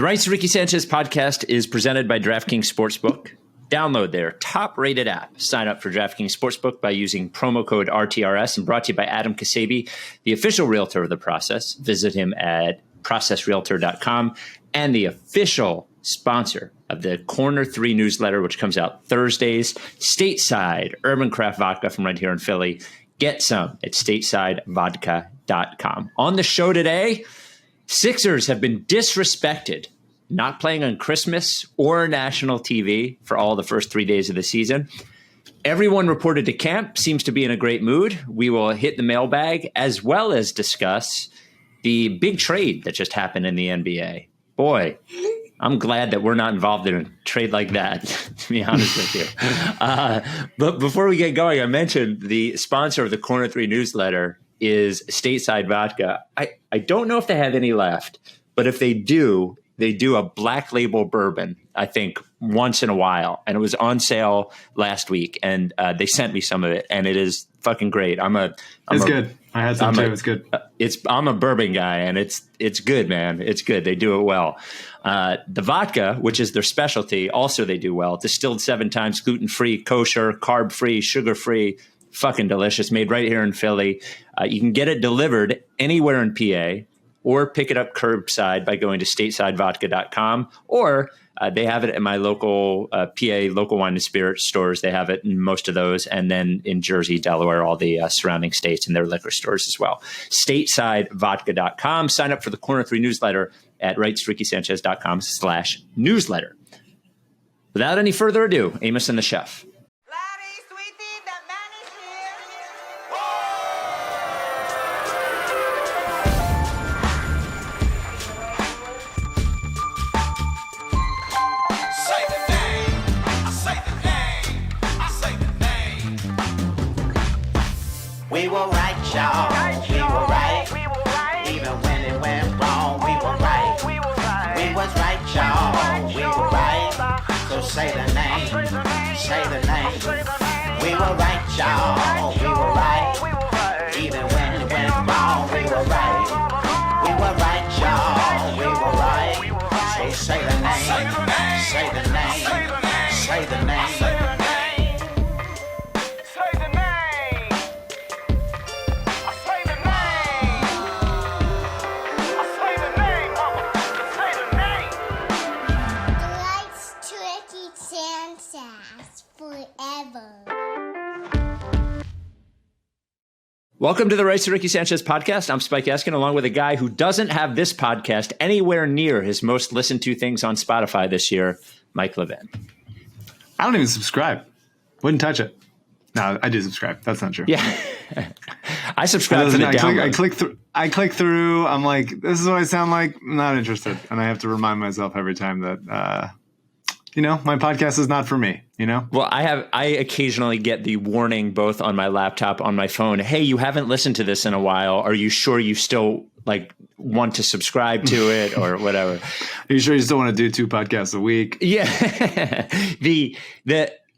The Rights to Ricky Sanchez podcast is presented by DraftKings Sportsbook. Download their top-rated app. Sign up for DraftKings Sportsbook by using promo code RTRS, and brought to you by Adam Kiseby, the official realtor of the process. Visit him at processrealtor.com, and the official sponsor of the Corner 3 newsletter, which comes out Thursdays, Stateside Urban Craft Vodka from right here in Philly. Get some at statesidevodka.com. On the show today, Sixers have been disrespected, not playing on Christmas or national TV for all the first 3 days of the season. Everyone reported to camp seems to be in a great mood. We will hit the mailbag as well as discuss the big trade that just happened in the NBA. Boy, I'm glad that we're not involved in a trade like that, to be honest with you. But before we get going, I mentioned the sponsor of the Corner 3 newsletter is Stateside Vodka. I don't know if they have any left, but if they do a black label bourbon, I think, once in a while. And it was on sale last week, and they sent me some of it, and it is fucking great. It's good. I had some too. It's good. I'm a bourbon guy, and it's good, man. It's good. They do it well. The vodka, which is their specialty, also they do well. Distilled 7 times, gluten-free, kosher, carb-free, sugar-free, fucking delicious, made right here in Philly. You can get it delivered anywhere in PA, or pick it up curbside by going to statesidevodka.com, or they have it at my local PA local wine and spirit stores. They have it in most of those, and then in Jersey, Delaware, all the surrounding states and their liquor stores as well. Statesidevodka.com. Sign up for the Corner 3 newsletter at rightsrickysanchez.com/newsletter. Without any further ado, Amos and the Chef. We were right, y'all. We were right. Even when it went wrong, we were right. We was right, y'all. We were right. So say the name. Say the name. We were right, y'all. We were right. Even when it went wrong, we were right. We were right, y'all. We were right. So say the name. Say the name. Say the name. Welcome to the Rights to Ricky Sanchez podcast. I'm Spike Eskin, along with a guy who doesn't have this podcast anywhere near his most listened to things on Spotify this year, Mike Levin. I don't even subscribe. Wouldn't touch it. No, I do subscribe. That's not true. Yeah. I subscribe for the download. I click through. I'm like, this is what I sound like. I'm not interested. And I have to remind myself every time that, my podcast is not for me, Well, I occasionally get the warning both on my laptop, on my phone. Hey, you haven't listened to this in a while. Are you sure you still want to subscribe to it or whatever? Are you sure you still want to do 2 podcasts a week? Yeah.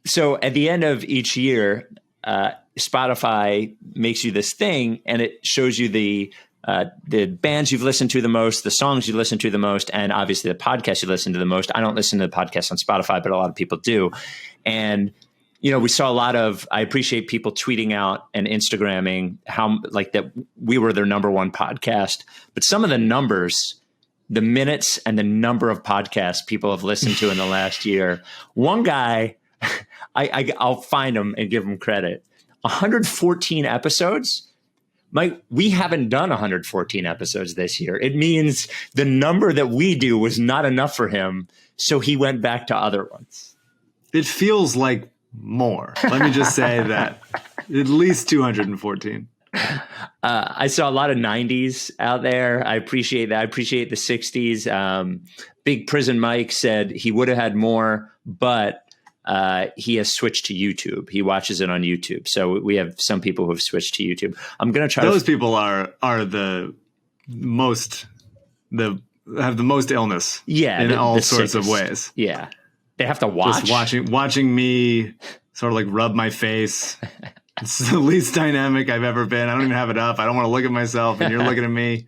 So at the end of each year, Spotify makes you this thing, and it shows you the bands you've listened to the most, the songs you listen to the most, and obviously the podcasts you listen to the most. I don't listen to the podcast on Spotify, but a lot of people do. And, we saw a lot of, I appreciate people tweeting out and Instagramming how that we were their number one podcast, but some of the numbers, the minutes and the number of podcasts people have listened to in the last year. One guy, I'll find him and give him credit. 114 episodes. Mike, we haven't done 114 episodes this year. It means the number that we do was not enough for him, so he went back to other ones. It feels like more. Let me just say that. At least 214. I saw a lot of 90s out there. I appreciate that. I appreciate the 60s. Big Prison Mike said he would have had more, but he has switched to YouTube. He watches it on YouTube. So we have some people who have switched to YouTube. I'm going to try. Those people are the most have the most illness. Yeah, in all sorts sickest of ways. Yeah, they have to watch. Just watching me sort of rub my face. It's the least dynamic I've ever been. I don't even have it up. I don't want to look at myself, and you're looking at me.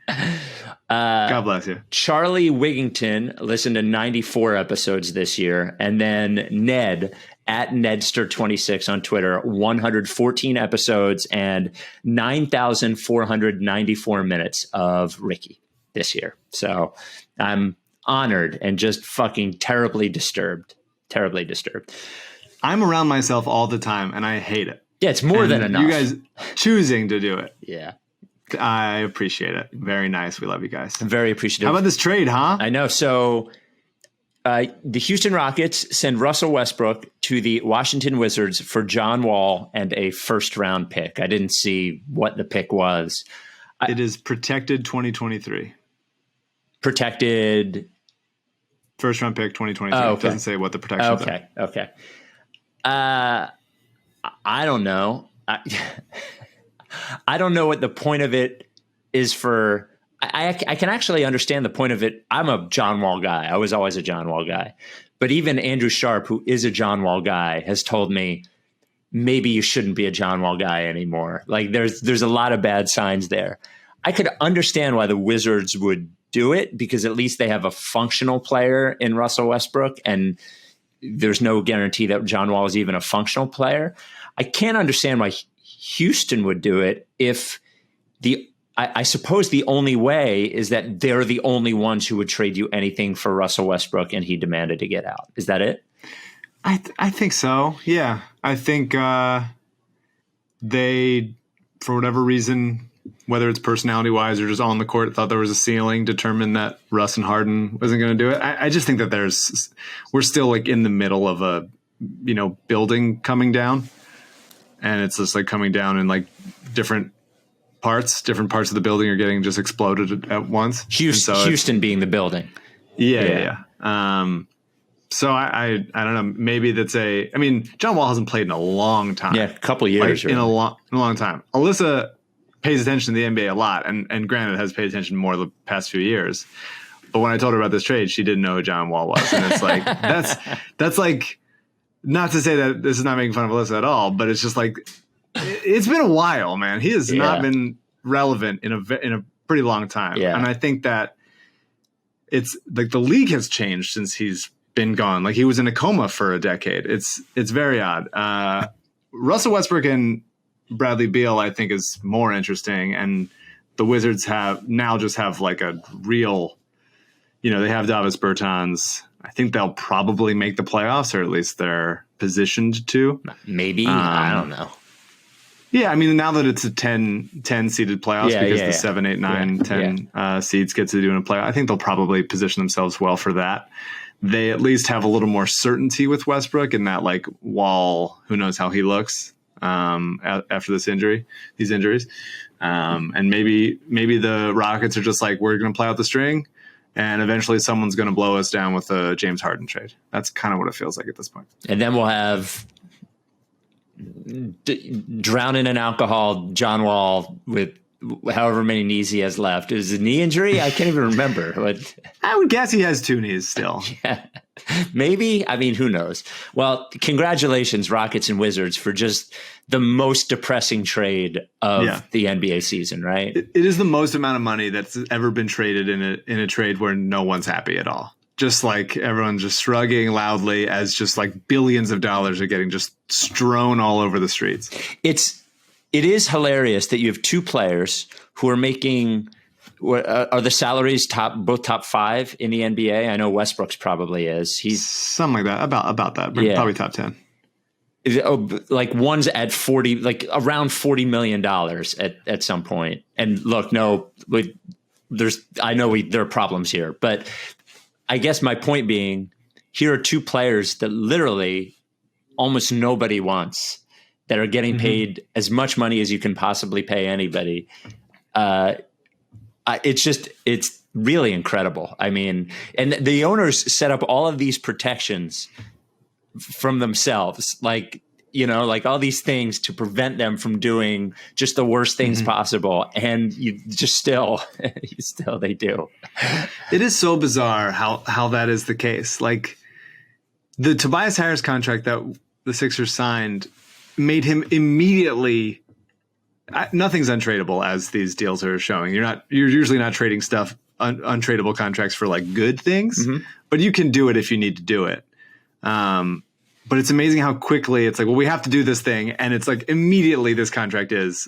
God bless you. Charlie Wigington listened to 94 episodes this year. And then Ned at Nedster26 on Twitter, 114 episodes and 9,494 minutes of Ricky this year. So I'm honored and just fucking terribly disturbed. Terribly disturbed. I'm around myself all the time and I hate it. Yeah, it's more than enough. You guys choosing to do it. Yeah. I appreciate it. Very nice. We love you guys. I'm very appreciative. How about this trade, huh? I know. So the Houston Rockets send Russell Westbrook to the Washington Wizards for John Wall and a first-round pick. I didn't see what the pick was. It is protected 2023. Protected. First-round pick 2023. Oh, okay. It doesn't say what the protections are. Okay. I don't know. I don't know what the point of it is for. I can actually understand the point of it. I'm a John Wall guy. I was always a John Wall guy. But even Andrew Sharp, who is a John Wall guy, has told me maybe you shouldn't be a John Wall guy anymore. Like there's a lot of bad signs there. I could understand why the Wizards would do it because at least they have a functional player in Russell Westbrook, and there's no guarantee that John Wall is even a functional player. I can't understand why Houston would do it if I suppose the only way is that they're the only ones who would trade you anything for Russell Westbrook and he demanded to get out. Is that it? I think so. Yeah. I think they, for whatever reason, whether it's personality wise or just on the court, thought there was a ceiling, determined that Russ and Harden wasn't going to do it. I just think that we're still like in the middle of a, building coming down. And it's just like coming down in like different parts of the building are getting just exploded at once. Houston being the building. Yeah. So I don't know. Maybe John Wall hasn't played in a long time. Yeah, a couple of years. Like, in a long time. Alyssa pays attention to the NBA a lot, and granted has paid attention more the past few years. But when I told her about this trade, she didn't know who John Wall was, and it's like that's like. Not to say that this is not making fun of Alyssa at all, but it's just like it's been a while, man. He has not been relevant in a pretty long time, and I think that it's like the league has changed since he's been gone. Like he was in a coma for a decade. It's very odd. Russell Westbrook and Bradley Beal, I think, is more interesting, and the Wizards have like a real, they have Davis Bertans. I think they'll probably make the playoffs, or at least they're positioned to. Maybe. I don't know. Yeah, I mean, now that it's a 10 seeded playoffs because the 7, 8, 9, 10 seeds get to do in a playoff, I think they'll probably position themselves well for that. They at least have a little more certainty with Westbrook, and that like Wall, who knows how he looks after these injuries. And maybe the Rockets are just like, we're going to play out the string. And eventually someone's going to blow us down with a James Harden trade. That's kind of what it feels like at this point. And then we'll have drowning in alcohol John Wall with however many knees he has left. Is it a knee injury? I can't even remember. But I would guess he has 2 knees still. Yeah, maybe. I mean, who knows? Well, congratulations, Rockets and Wizards, for just the most depressing trade of the NBA season, right? It is the most amount of money that's ever been traded in a trade where no one's happy at all. Just like everyone's just shrugging loudly as just like billions of dollars are getting just strewn all over the streets. It is hilarious that you have 2 players who are making are the salaries both top 5 in the NBA. I know Westbrook's probably is. He's something like that, about that, probably top 10. Like one's at 40, like around $40 million at some point. And look, there are problems here, but I guess my point being, here are 2 players that literally almost nobody wants, that are getting paid as much money as you can possibly pay anybody. It's really incredible. I mean, and the owners set up all of these protections from themselves, like all these things to prevent them from doing just the worst things possible. And you just they do. It is so bizarre how that is the case. Like the Tobias Harris contract that the Sixers signed made him immediately. Nothing's untradeable, as these deals are showing. You're usually not trading stuff untradeable contracts for like good things, but you can do it if you need to do it. But it's amazing how quickly it's like, well, we have to do this thing. And it's like immediately this contract is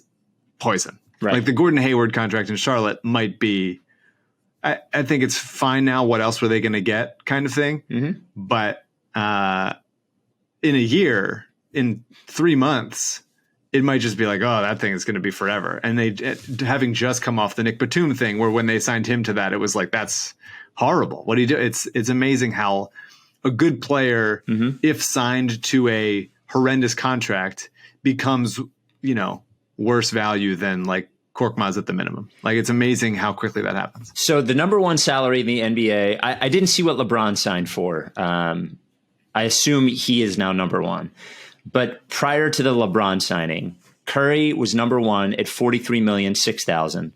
poison. Right. Like the Gordon Hayward contract in Charlotte might be, I think it's fine now. What else were they going to get kind of thing? But in a year, in 3 months, it might just be like, oh, that thing is going to be forever. And they having just come off the Nick Batum thing where when they signed him to that, it was like, that's horrible. What do you do? It's amazing how a good player, if signed to a horrendous contract, becomes, worse value than like Korkmaz at the minimum. Like it's amazing how quickly that happens. So the number one salary in the NBA, I didn't see what LeBron signed for. I assume he is now number one. But prior to the LeBron signing, Curry was number one at $43,006,000.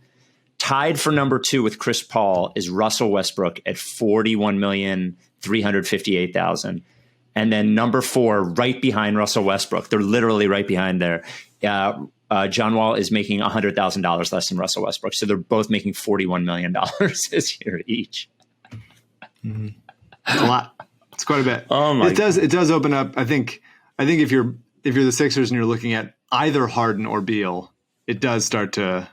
Tied for number two with Chris Paul is Russell Westbrook at $41,358,000. And then number four, right behind Russell Westbrook, they're literally right behind there. John Wall is making $100,000 less than Russell Westbrook. So they're both making $41 million this year each. A lot. It's quite a bit. Oh my! It does open up. I think if you're the Sixers and you're looking at either Harden or Beal, it does start to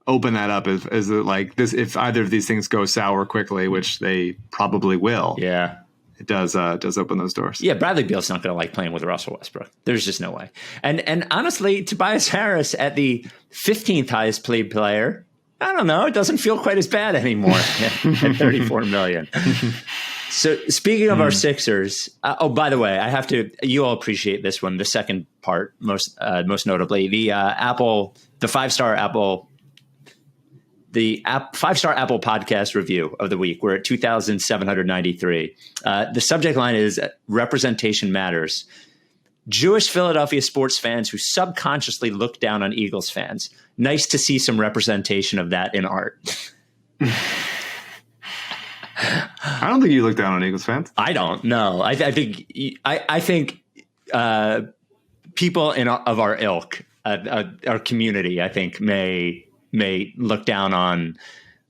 open that up as like this. If either of these things go sour quickly, which they probably will, yeah, it does open those doors. Yeah, Bradley Beal's not going to like playing with Russell Westbrook. There's just no way. And honestly, Tobias Harris at the 15th highest paid player, I don't know. It doesn't feel quite as bad anymore at $34 million. So speaking of our Sixers, by the way, I have to. You all appreciate this one. The second part, most notably, the 5-star Apple podcast review of the week. We're at 2,793. The subject line is "Representation Matters." Jewish Philadelphia sports fans who subconsciously look down on Eagles fans. Nice to see some representation of that in art. I don't think you look down on Eagles fans. I don't. No, I think people of our ilk, our community, I think may look down on.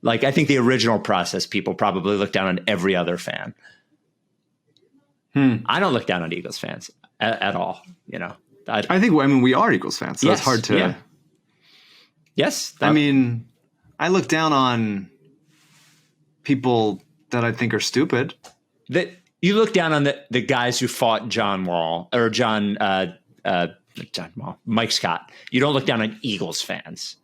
Like I think the original process people probably look down on every other fan. I don't look down on Eagles fans at all. I think we are Eagles fans, so yes, it's hard to. Yeah. Yes, I look down on people that I think are stupid. That you look down on the guys who fought John Wall or Mike Scott. You don't look down on Eagles fans.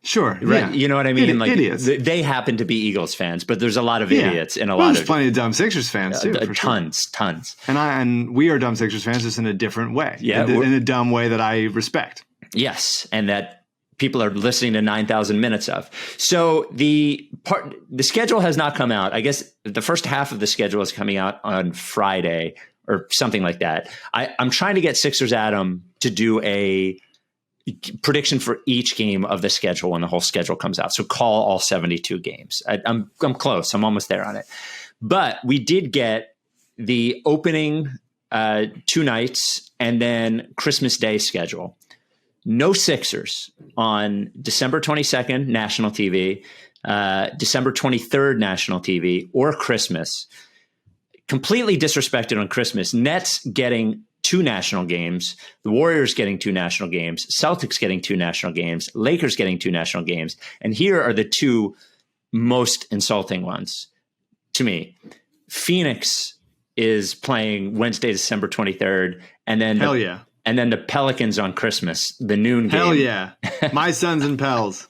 Sure. Right. Yeah. You know what I mean? Like idiots. They happen to be Eagles fans, but there's a lot of idiots and there's plenty of dumb Sixers fans too. Tons. And we are dumb Sixers fans just in a different way. Yeah. In a dumb way that I respect. Yes. And that people are listening to 9,000 minutes of. So the schedule has not come out. I guess the first half of the schedule is coming out on Friday or something like that. I'm trying to get Sixers Adam to do a prediction for each game of the schedule when the whole schedule comes out. So call all 72 games. I'm close. I'm almost there on it. But we did get the opening 2 nights and then Christmas Day schedule. No Sixers on December 22nd, national TV, December 23rd, national TV, or Christmas. Completely disrespected on Christmas. Nets getting 2 national games, the Warriors getting 2 national games, Celtics getting 2 national games, Lakers getting 2 national games. And here are the 2 most insulting ones to me. Phoenix is playing Wednesday, December 23rd, and then hell yeah. And then the Pelicans on Christmas, the noon game. Hell yeah. My sons and pals.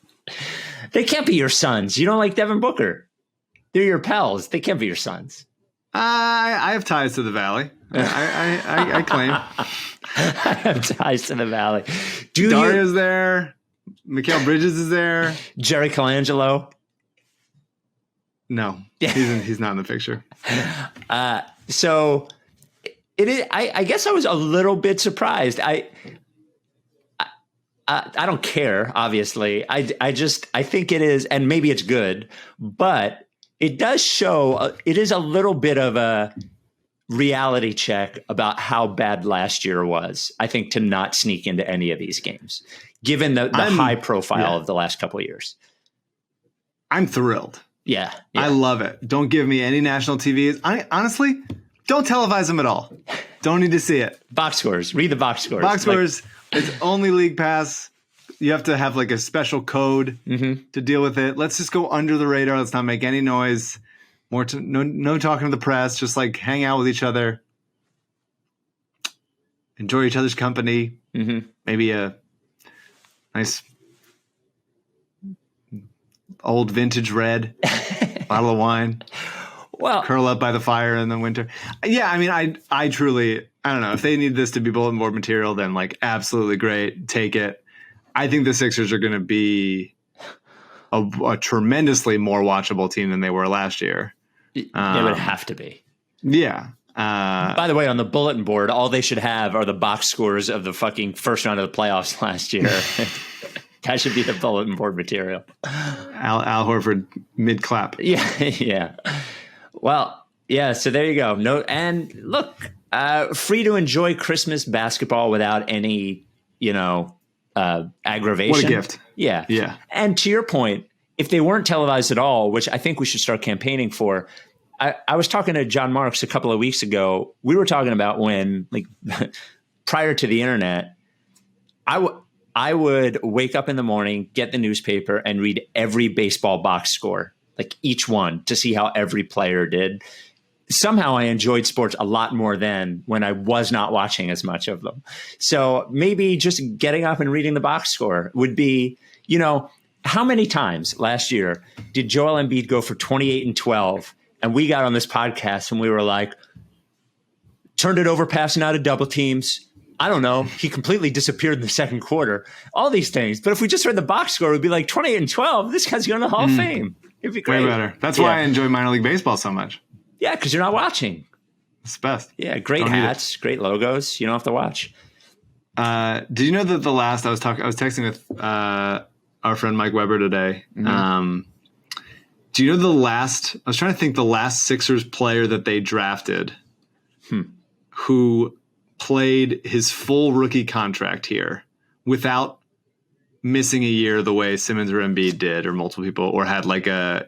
They can't be your sons. You don't like Devin Booker. They're your pals. They can't be your sons. I have ties to the Valley. I claim. I have ties to the Valley. Daria's there. Mikal Bridges is there. Jerry Colangelo. No, he's not in the picture. So it is. I guess I was a little bit surprised. I don't care. Obviously, I think it is, and maybe it's good, but it does show. It is a little bit of a reality check about how bad last year was. I think to not sneak into any of these games, given the high profile of the last couple of years. I'm thrilled. Yeah. I love it. Don't give me any national TVs. Honestly, don't televise them at all. Don't need to see it. Box scores. Read the box scores. Box scores. It's only League Pass. You have to have like a special code to deal with it. Let's just go under the radar. Let's not make any noise. No talking to the press. Just like hang out with each other. Enjoy each other's company. Maybe a nice old vintage red bottle of wine. Well, curl up by the fire in the winter. Yeah, I mean, I truly, I don't know. If they need this to be bulletin board material, then like absolutely great. Take it. I think the Sixers are going to be a tremendously more watchable team than they were last year. They would have to be. Yeah. By the way, on the bulletin board, all they should have are the box scores of the fucking first round of the playoffs last year. That should be the bulletin board material. Al Horford mid clap. Yeah. Well, yeah. So there you go. No, and look, free to enjoy Christmas basketball without any, aggravation. What a gift. Yeah. And to your point, if they weren't televised at all, which I think we should start campaigning for. I was talking to John Marks a couple of weeks ago. We were talking about when, like, prior to the internet, I would wake up in the morning, get the newspaper, and read every baseball box score, like each one, to see how every player did. Somehow I enjoyed sports a lot more then when I was not watching as much of them. So maybe just getting up and reading the box score would be, how many times last year did Joel Embiid go for 28 and 12? And we got on this podcast and we were like, turned it over, passing out of double teams. I don't know. He completely disappeared in the second quarter. All these things. But if we just read the box score, it would be like 28 and 12. This guy's going to the Hall of Fame. It'd be great. Way better. That's why I enjoy minor league baseball so much. Yeah, because you're not watching. It's the best. Yeah, great hats, great logos. You don't have to watch. Did you know that I was texting with our friend Mike Weber today. Do you know I was trying to think the last Sixers player that they drafted who played his full rookie contract here without missing a year the way Simmons or Embiid did, or multiple people, or had like Dario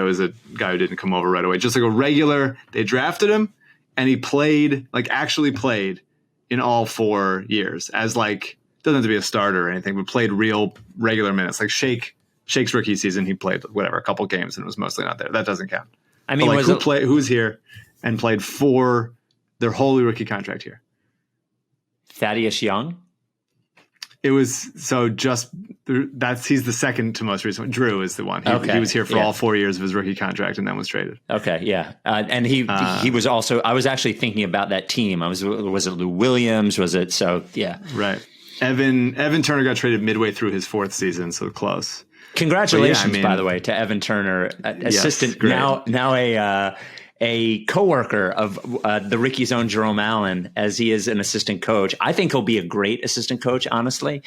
is a guy who didn't come over right away. Just like a regular, they drafted him and he actually played in all 4 years as like, doesn't have to be a starter or anything, but played real regular minutes. Like Shake's rookie season, he played a couple games and was mostly not there. That doesn't count. I mean, who's here and played for their whole rookie contract here? Thaddeus Young. It was he's the second to most recent. Drew is the one. He was here for all 4 years of his rookie contract and then was traded. Okay, yeah, and he was also. I was actually thinking about that team. Was it Lou Williams? Was it so? Yeah, right. Evan Turner got traded midway through his 4th season, so close. Congratulations, by the way, to Evan Turner, assistant, now a coworker of the Ricky's own Jerome Allen, as he is an assistant coach. I think he'll be a great assistant coach, honestly.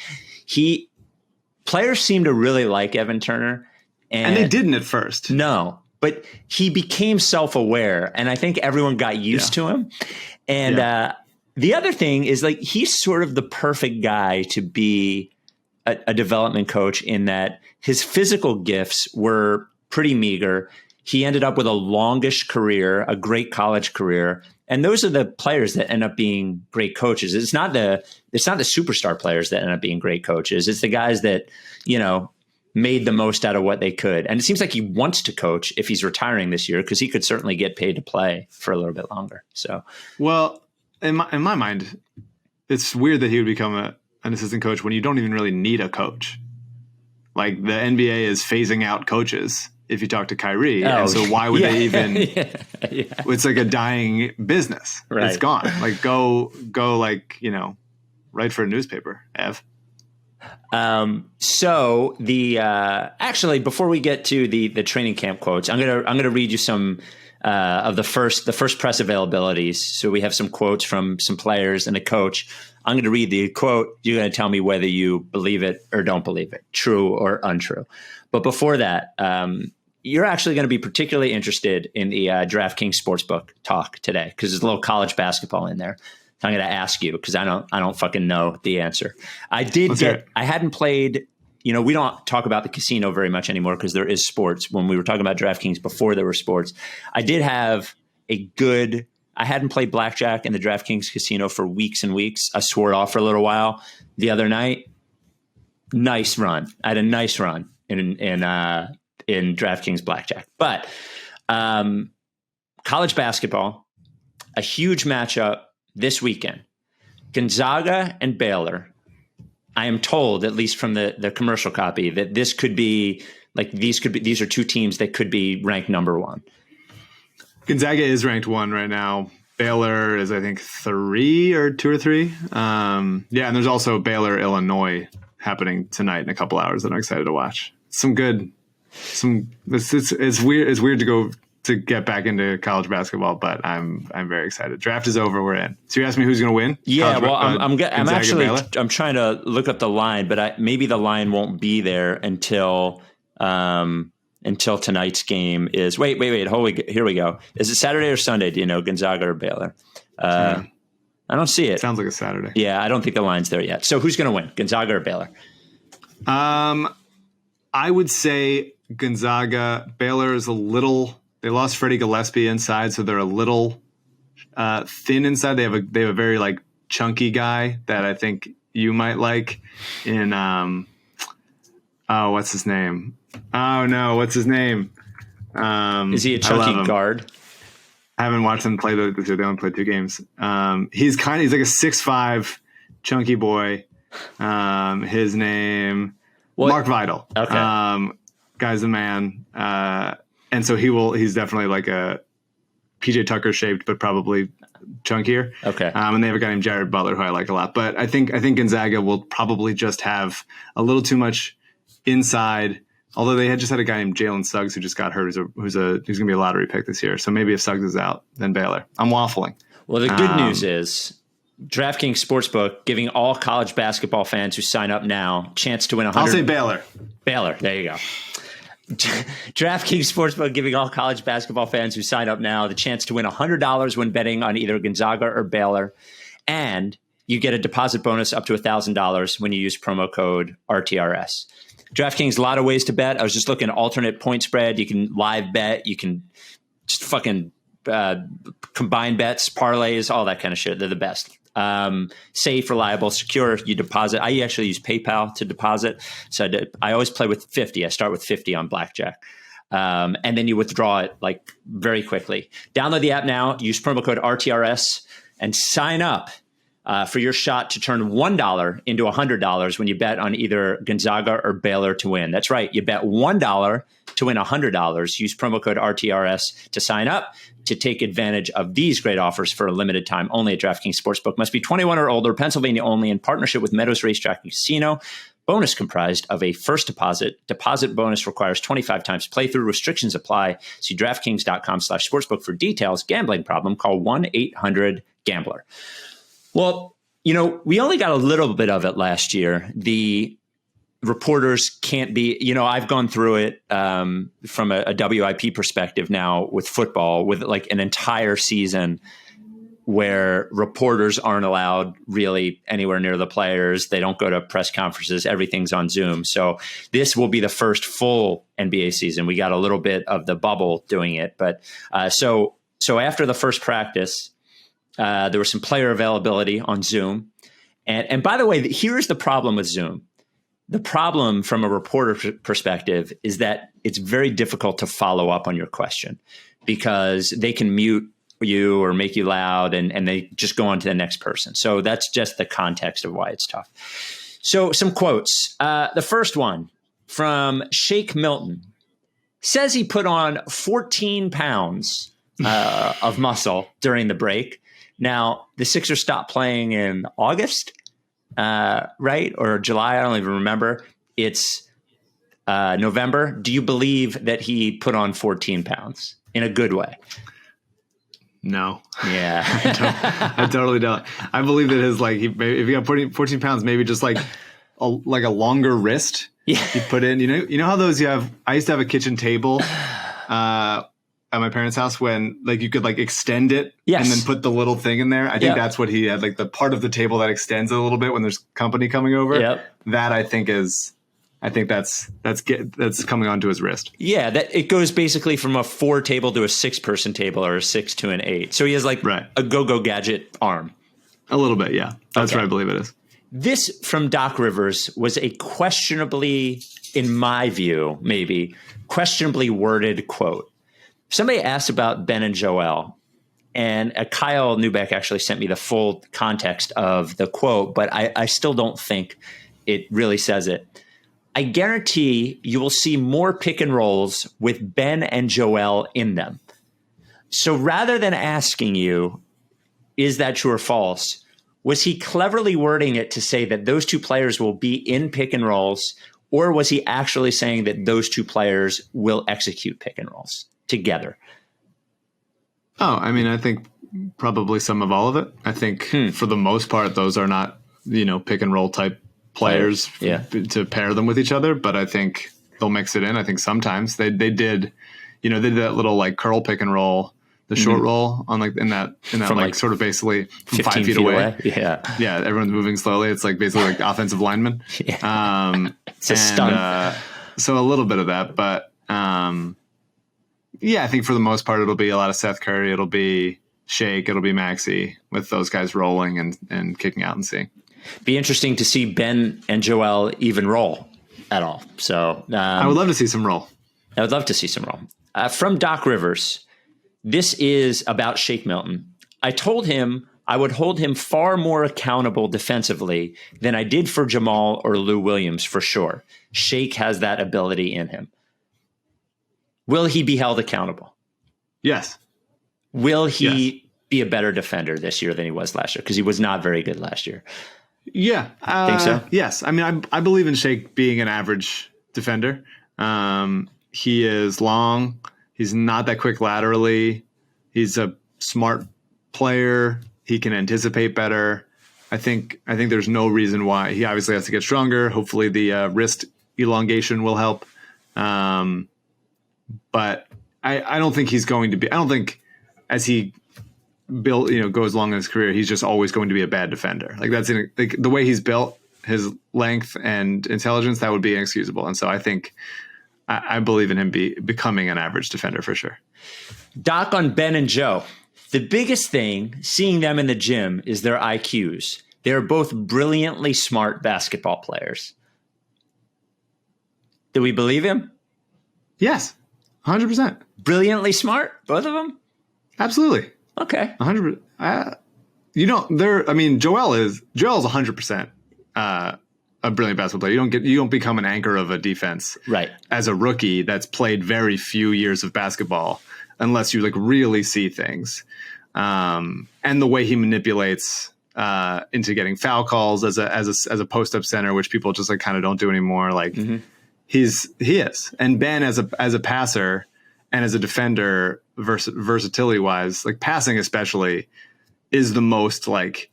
Players seem to really like Evan Turner. And they didn't at first. No, but he became self-aware, and I think everyone got used to him. And the other thing is, like, he's sort of the perfect guy to be a development coach in that his physical gifts were pretty meager. He ended up with a longish career, a great college career. And those are the players that end up being great coaches. It's not the superstar players that end up being great coaches. It's the guys that, made the most out of what they could. And it seems like he wants to coach if he's retiring this year, because he could certainly get paid to play for a little bit longer. So, well, in my mind, it's weird that he would become an assistant coach when you don't even really need a coach. Like, the NBA is phasing out coaches if you talk to Kyrie. And so why would they even It's like a dying business. Right. It's gone. Like, go like, write for a newspaper, Ev. So the actually, before we get to the training camp quotes, I'm gonna read you some of the first press availabilities. So we have some quotes from some players and a coach. I'm going to read the quote. You're going to tell me whether you believe it or don't believe it, true or untrue. But before that, you're actually going to be particularly interested in the DraftKings Sportsbook talk today, because there's a little college basketball in there. I'm going to ask you, because I don't fucking know the answer. I hadn't played, we don't talk about the casino very much anymore because there is sports. When we were talking about DraftKings before there were sports, I did have I hadn't played blackjack in the DraftKings casino for weeks and weeks. I swore it off for a little while. The other night, nice run. I had a nice run in DraftKings blackjack. But college basketball, a huge matchup this weekend. Gonzaga and Baylor. I am told, at least from the commercial copy, that these are two teams that could be ranked number one. Gonzaga is ranked 1 right now. Baylor is, I think, 3 or 2 or 3. And there's also Baylor, Illinois happening tonight in a couple hours that I'm excited to watch. It's weird. It's weird to get back into college basketball, but I'm very excited. Draft is over. We're in. So you asked me who's going to win? Yeah, I'm trying to look up the line, but maybe the line won't be there until tonight's game is. Wait. Here we go. Is it Saturday or Sunday? Do you know, Gonzaga or Baylor? I don't see it. Sounds like a Saturday. Yeah, I don't think the line's there yet. So who's going to win, Gonzaga or Baylor? I would say Gonzaga. Baylor is a little. They lost Freddie Gillespie inside, so they're a little thin inside. They have a very like chunky guy that I think you might like in what's his name? Oh no, what's his name? Is he a chunky guard? I haven't watched them play this year. They only played 2 games. He's like a 6'5" chunky boy. His name Mark Vidal. Okay. Guy's a man. And so he's definitely like a PJ Tucker shaped, but probably chunkier. Okay. And they have a guy named Jared Butler who I like a lot. But I think Gonzaga will probably just have a little too much inside. Although they had a guy named Jalen Suggs who just got hurt, who's going to be a lottery pick this year. So maybe if Suggs is out, then Baylor. I'm waffling. Well, the good news is DraftKings Sportsbook giving all college basketball fans who sign up now chance to win $100. I'll say Baylor. Baylor. There you go. DraftKings Sportsbook giving all college basketball fans who sign up now the chance to win $100 when betting on either Gonzaga or Baylor. And you get a deposit bonus up to $1,000 when you use promo code RTRS. DraftKings, a lot of ways to bet. I was just looking at alternate point spread. You can live bet. You can just fucking combine bets, parlays, all that kind of shit. They're the best. Safe, reliable, secure. You deposit. I actually use PayPal to deposit. So I always play with 50. I start with 50 on blackjack. And then you withdraw it like very quickly. Download the app now. Use promo code RTRS and sign up for your shot to turn $1 into $100 when you bet on either Gonzaga or Baylor to win. That's right. You bet $1 to win $100. Use promo code RTRS to sign up to take advantage of these great offers for a limited time only at DraftKings Sportsbook. Must be 21 or older, Pennsylvania only, in partnership with Meadows Racetrack and Casino. Bonus comprised of a first deposit. Deposit bonus requires 25 times playthrough. Restrictions apply. See DraftKings.com/sportsbook for details. Gambling problem? Call 1-800-GAMBLER. Well, we only got a little bit of it last year. The reporters can't be, I've gone through it from a WIP perspective now with football, with like an entire season where reporters aren't allowed really anywhere near the players. They don't go to press conferences. Everything's on Zoom. So this will be the first full NBA season. We got a little bit of the bubble doing it. But so after the first practice, there was some player availability on Zoom. And by the way, here's the problem with Zoom. The problem from a reporter perspective is that it's very difficult to follow up on your question because they can mute you or make you loud and they just go on to the next person. So that's just the context of why it's tough. So some quotes. The first one from Shake Milton says he put on 14 pounds of muscle during the break. Now, the Sixers stopped playing in August, right? Or July, I don't even remember. It's November. Do you believe that he put on 14 pounds in a good way? No. Yeah. I totally don't. I believe that if he got 14 pounds, maybe just like a longer wrist. Yeah. He put in, you know how those you have, I used to have a kitchen table at my parents' house when like you could like extend it and then put the little thing in there. I think that's what he had, like the part of the table that extends a little bit when there's company coming over. Yep. That I think is I think that's coming onto his wrist. Yeah, that it goes basically from a 4 table to a 6-person table, or a 6 to an 8. So he has like a go-go gadget arm. A little bit, yeah. That's what I believe it is. This from Doc Rivers was a questionably, in my view, maybe questionably worded quote. Somebody asked about Ben and Joel, and Kyle Newbeck actually sent me the full context of the quote, but I still don't think it really says it. I guarantee you will see more pick and rolls with Ben and Joel in them. So rather than asking you, is that true or false, was he cleverly wording it to say that those 2 players will be in pick and rolls, or was he actually saying that those 2 players will execute pick and rolls together? Oh, I mean, I think probably some of all of it. I think for the most part, those are not, pick and roll type players to pair them with each other, but I think they'll mix it in. I think sometimes they did, they did that little like curl pick and roll, the short roll on like in that like sort of basically from 5 feet away. Yeah. Everyone's moving slowly. It's like basically like offensive linemen. It's a stunt. So a little bit of that, but I think for the most part, it'll be a lot of Seth Curry. It'll be Shake. It'll be Maxey with those guys rolling and kicking out and seeing. Be interesting to see Ben and Joel even roll at all. So I would love to see some roll. I would love to see some roll. From Doc Rivers, this is about Shake Milton. I told him I would hold him far more accountable defensively than I did for Jamal or Lou Williams for sure. Shake has that ability in him. Will he be held accountable? Yes. Will he be a better defender this year than he was last year? Because he was not very good last year. Yeah. Think so? Yes. I mean, I believe in Shake being an average defender. He is long. He's not that quick laterally. He's a smart player. He can anticipate better. I think there's no reason why. He obviously has to get stronger. Hopefully the wrist elongation will help. But I don't think he's going to be. I don't think as he goes along in his career, he's just always going to be a bad defender. Like that's the way he's built, his length and intelligence, that would be inexcusable. And so I think I believe in him becoming an average defender for sure. Doc, on Ben and Joe, the biggest thing seeing them in the gym is their IQs. They're both brilliantly smart basketball players. Do we believe him? Yes, 100%. Brilliantly smart, both of them? Absolutely. Okay. 100%. Joel's 100% a brilliant basketball player. You don't become an anchor of a defense right as a rookie that's played very few years of basketball unless you like really see things. And the way he manipulates into getting foul calls as a post up center, which people just like kind of don't do anymore. Like he is. And Ben as a passer and as a defender, versatility wise, like passing especially, is the most like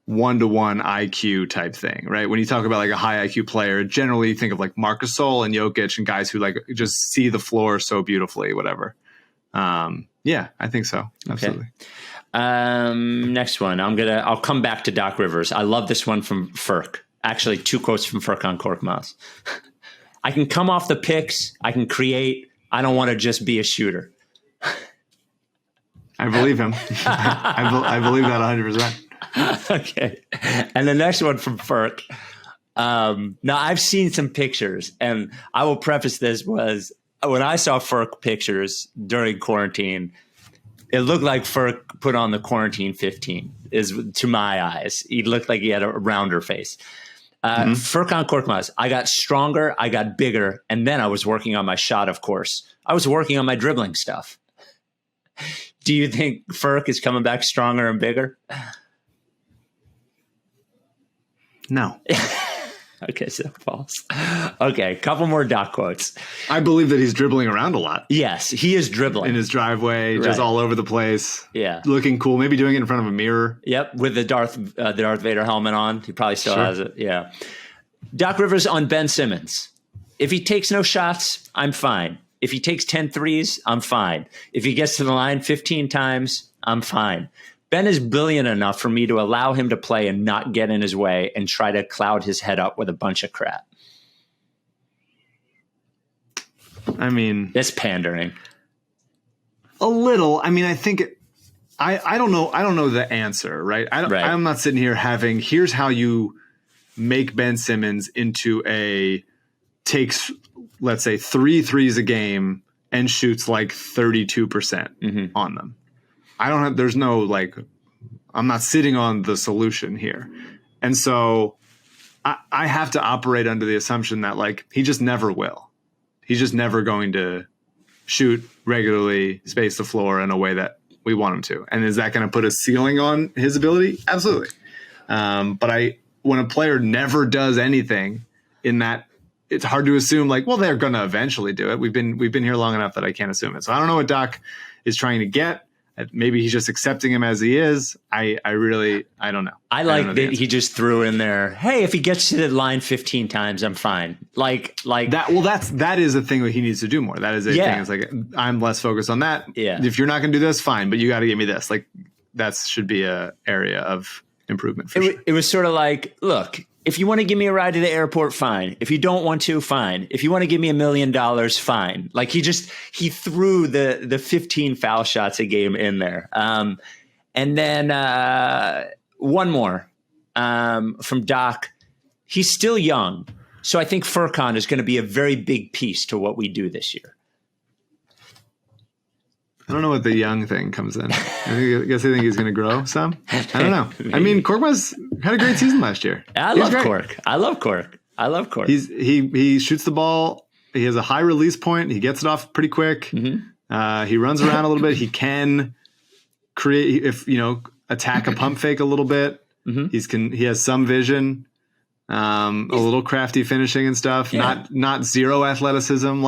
1-to-1 IQ type thing, right? When you talk about like a high IQ player, generally you think of like Marc Gasol and Jokic and guys who like just see the floor so beautifully, whatever. Yeah, I think so. Absolutely. Okay. Next one. I'll come back to Doc Rivers. I love this one from Furk. Actually, 2 quotes from Furk on Korkmaz. I can come off the picks. I can create. I don't want to just be a shooter. I believe him. I believe that 100%. Okay. And the next one from Furk. Now, I've seen some pictures, and I will preface this was when I saw Furk pictures during quarantine, it looked like Furk put on the quarantine 15, is to my eyes. He looked like he had a rounder face. Furk on Korkmaz. I got stronger, I got bigger, and then I was working on my shot, of course. I was working on my dribbling stuff. Do you think Furk is coming back stronger and bigger? No. Okay, so false. Okay, couple more Doc quotes. I believe that he's dribbling around a lot. Yes, he is dribbling. In his driveway, just all over the place. Yeah. Looking cool. Maybe doing it in front of a mirror. Yep, with the Darth Vader helmet on. He probably still has it. Yeah. Doc Rivers on Ben Simmons. If he takes no shots, I'm fine. If he takes 10 threes, I'm fine. If he gets to the line 15 times, I'm fine. Ben is brilliant enough for me to allow him to play and not get in his way and try to cloud his head up with a bunch of crap. I mean, That's pandering. a little. I mean, I think I don't know. I don't know the answer, right? I'm not sitting here here's how you make Ben Simmons into takes, let's say, 3 threes a game and shoots like 32% on them. There's no I'm not sitting on the solution here. And so I have to operate under the assumption that he just never will. He's just never going to shoot regularly, space the floor in a way that we want him to. And is that going to put a ceiling on his ability? Absolutely. But when a player never does anything in that, it's hard to assume they're going to eventually do it. We've been here long enough that I can't assume it. So I don't know what Doc is trying to get. Maybe he's just accepting him as he is. I don't know. I like that he just threw in there, hey, if he gets to the line 15 times, I'm fine. Like that. Well, that is a thing that he needs to do more. That is a thing. It's I'm less focused on that. Yeah. If you're not going to do this, fine, but you got to give me this. That should be a area of improvement for sure. It was sort of look, if you want to give me a ride to the airport, fine. If you don't want to, fine. If you want to give me $1 million, fine. He threw the 15 foul shots a game in there. And then one more from Doc. He's still young. So I think Furkan is going to be a very big piece to what we do this year. I don't know what the young thing comes in. I guess I think he's going to grow some. I don't know. I mean, Korkmaz had a great season last year. I love Kork. He shoots the ball. He has a high release point. He gets it off pretty quick. Mm-hmm. He runs around a little bit. He can create, attack a pump fake a little bit. Mm-hmm. He has some vision, a little crafty finishing and stuff. Yeah. Not zero athleticism.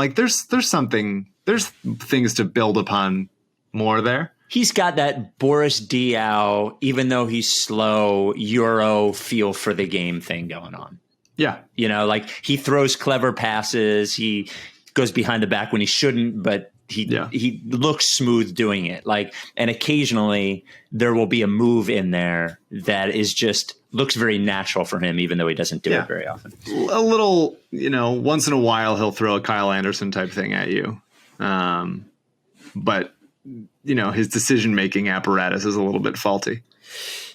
There's things to build upon more there. He's got that Boris Diaw, even though he's slow, Euro feel for the game thing going on. Yeah. He throws clever passes. He goes behind the back when he shouldn't, but he looks smooth doing it. And occasionally there will be a move in there that is just looks very natural for him, even though he doesn't do it very often. A little, once in a while he'll throw a Kyle Anderson type thing at you. But his decision-making apparatus is a little bit faulty.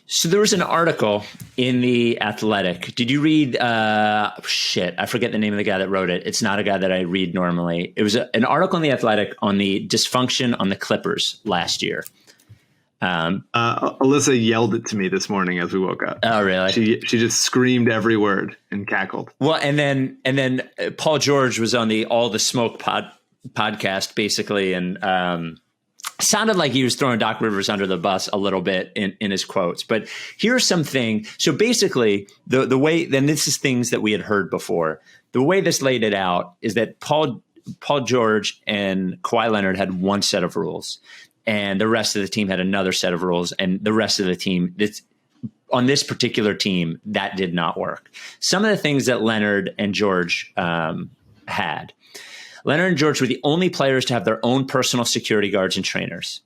So there was an article in The Athletic. Did you read, I forget the name of the guy that wrote it. It's not a guy that I read normally. It was an article in The Athletic on the dysfunction on the Clippers last year. Alyssa yelled it to me this morning as we woke up. Oh, really? She just screamed every word and cackled. Well, and then Paul George was on the All the Smoke podcast basically, and sounded like he was throwing Doc Rivers under the bus a little bit in his quotes. But here's something. So basically, the way, then this is things that we had heard before. The way this laid it out is that Paul George and Kawhi Leonard had one set of rules, and the rest of the team had another set of rules, and the rest of the team, on this particular team, that did not work. Some of the things that Leonard and George had. Leonard and George were the only players to have their own personal security guards and trainers.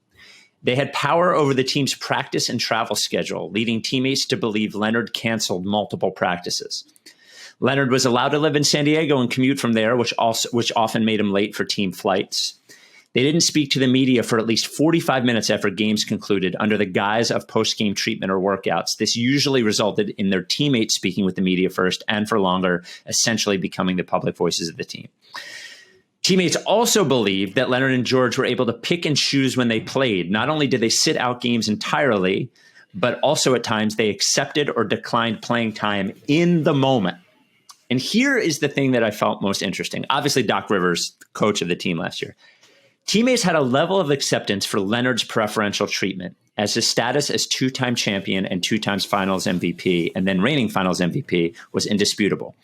They had power over the team's practice and travel schedule, leading teammates to believe Leonard canceled multiple practices. Leonard was allowed to live in San Diego and commute from there, which often made him late for team flights. They didn't speak to the media for at least 45 minutes after games concluded under the guise of post-game treatment or workouts. This usually resulted in their teammates speaking with the media first and for longer, essentially becoming the public voices of the team. Teammates also believed that Leonard and George were able to pick and choose when they played. Not only did they sit out games entirely, but also at times they accepted or declined playing time in the moment. And here is the thing that I felt most interesting. Obviously, Doc Rivers, coach of the team last year. Teammates had a level of acceptance for Leonard's preferential treatment, as his status as two-time champion and 2 times finals MVP, and then reigning finals MVP, was indisputable.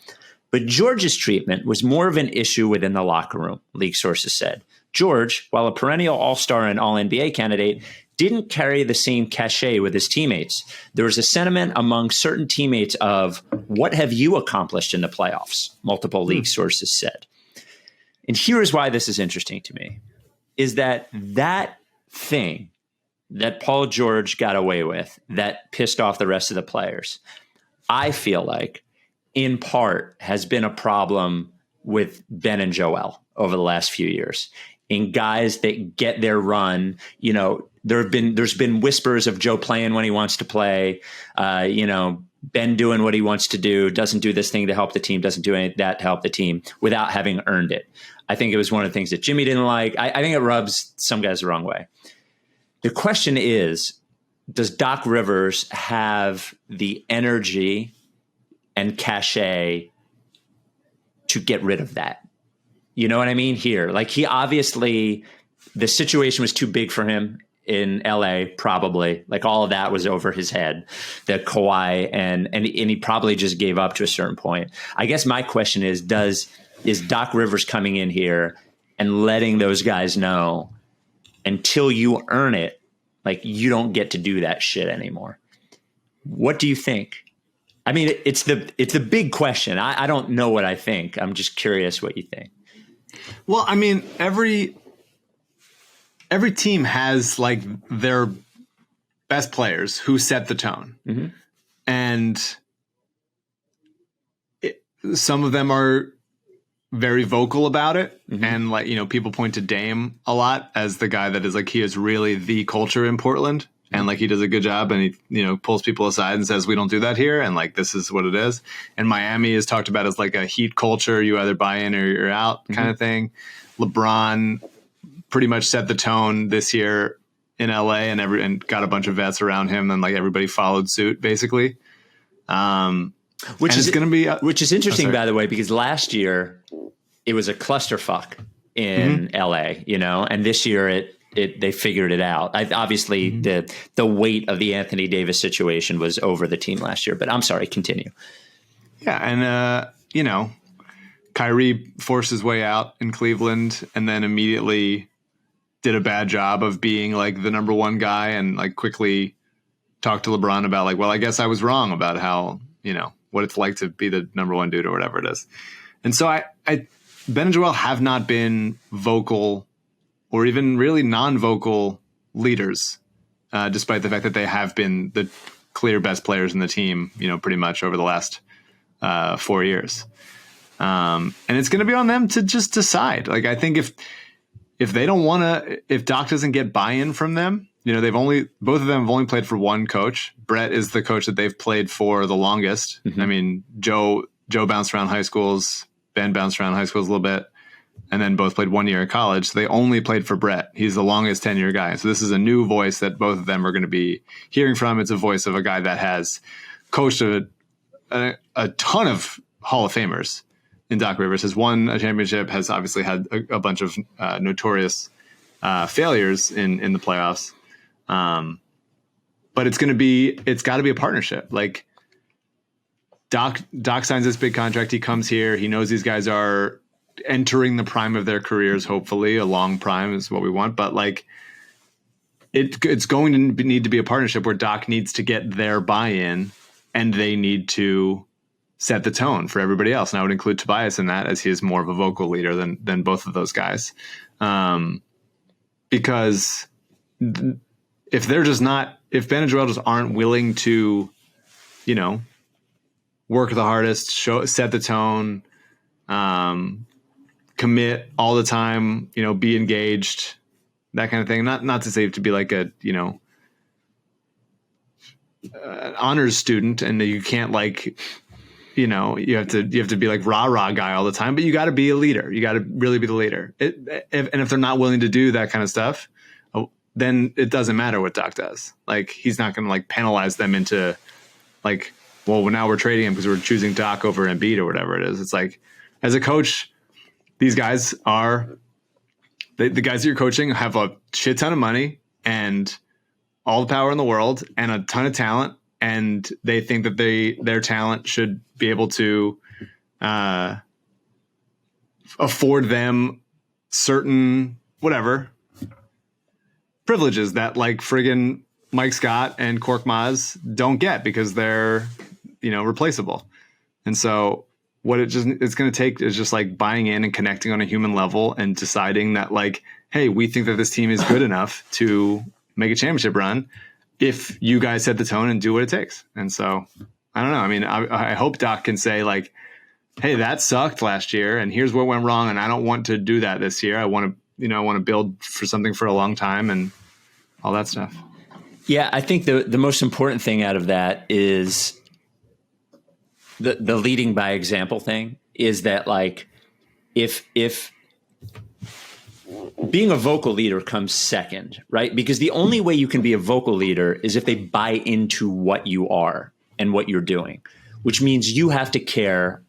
But George's treatment was more of an issue within the locker room, league sources said. George, while a perennial all-star and all-NBA candidate, didn't carry the same cachet with his teammates. There was a sentiment among certain teammates of, what have you accomplished in the playoffs? Multiple league sources said. And here is why this is interesting to me, is that thing that Paul George got away with that pissed off the rest of the players, I feel like, in part, has been a problem with Ben and Joel over the last few years. In guys that get their run, you know, there's been whispers of Joe playing when he wants to play, you know, Ben doing what he wants to do, doesn't do this thing to help the team, doesn't do any that to help the team without having earned it. I think it was one of the things that Jimmy didn't like. I think it rubs some guys the wrong way. The question is, does Doc Rivers have the energy and cachet to get rid of that? You know what I mean? Here, like, he obviously, the situation was too big for him in LA, probably. Like, all of that was over his head, the Kawhi, and he probably just gave up to a certain point. I guess my question is Doc Rivers coming in here and letting those guys know, until you earn it, like, you don't get to do that shit anymore? What do you think? I mean, it's the big question. I don't know what I think. I'm just curious what you think. Well, I mean, every team has like their best players who set the tone. Mm-hmm. And some of them are very vocal about it. Mm-hmm. And, like, you know, people point to Dame a lot as the guy that is like, he is really the culture in Portland. And, like, he does a good job, and he, you know, pulls people aside and says, we don't do that here. And, like, this is what it is. And Miami is talked about as like a heat culture. You either buy in or you're out kind of thing. LeBron pretty much set the tone this year in LA, and got a bunch of vets around him, and like everybody followed suit basically. Which is going to be, which is interesting, by the way, because last year it was a clusterfuck in LA, you know, and this year they figured it out. Obviously, the weight of the Anthony Davis situation was over the team last year. But I'm sorry, continue. Yeah, and you know, Kyrie forced his way out in Cleveland, and then immediately did a bad job of being like the number one guy, and like quickly talked to LeBron about like, well, I guess I was wrong about how, you know, what it's like to be the number one dude or whatever it is. And so Ben and Joel have not been vocal or even really non-vocal leaders, despite the fact that they have been the clear best players in the team, you know, pretty much over the last 4 years. And it's going to be on them to just decide. Like, I think if they don't want to, if Doc doesn't get buy-in from them, you know, both of them have only played for one coach. Brett is the coach that they've played for the longest. Mm-hmm. I mean, Joe bounced around high schools, Ben bounced around high schools a little bit, and then both played 1 year at college. So they only played for Brett. He's the longest tenure guy. So this is a new voice that both of them are going to be hearing from. It's a voice of a guy that has coached a ton of Hall of Famers in Doc Rivers, has won a championship, has obviously had a bunch of notorious failures in the playoffs. But it's got to be a partnership. Like, Doc signs this big contract. He comes here. He knows these guys are entering the prime of their careers. Hopefully a long prime is what we want. But like, it's going to need to be a partnership where Doc needs to get their buy-in, and they need to set the tone for everybody else. And I would include Tobias in that, as he is more of a vocal leader than both of those guys. Because if Ben and Joel just aren't willing to, you know, work the hardest, set the tone, commit all the time, you know, be engaged, that kind of thing. Not to say to be like a, you know, an honors student, and you can't, like, you know, you have to be like rah guy all the time, but you got to be a leader. You got to really be the leader. If they're not willing to do that kind of stuff, then it doesn't matter what Doc does. Like, he's not going to like penalize them into like, well, now we're trading him because we're choosing Doc over Embiid or whatever it is. It's like, as a coach, these guys are the guys that you're coaching have a shit ton of money and all the power in the world and a ton of talent. And they think that their talent should be able to afford them certain whatever privileges that like friggin' Mike Scott and Cork Maz don't get because they're, you know, replaceable. And so what it's going to take is just like buying in and connecting on a human level and deciding that like, hey, we think that this team is good enough to make a championship run if you guys set the tone and do what it takes. And so I don't know. I mean, I hope Doc can say like, hey, that sucked last year, and here's what went wrong, and I don't want to do that this year. I want to build for something for a long time and all that stuff. Yeah, I think the most important thing out of that is the leading by example thing is that, like, if being a vocal leader comes second, right? Because the only way you can be a vocal leader is if they buy into what you are and what you're doing, which means you have to care,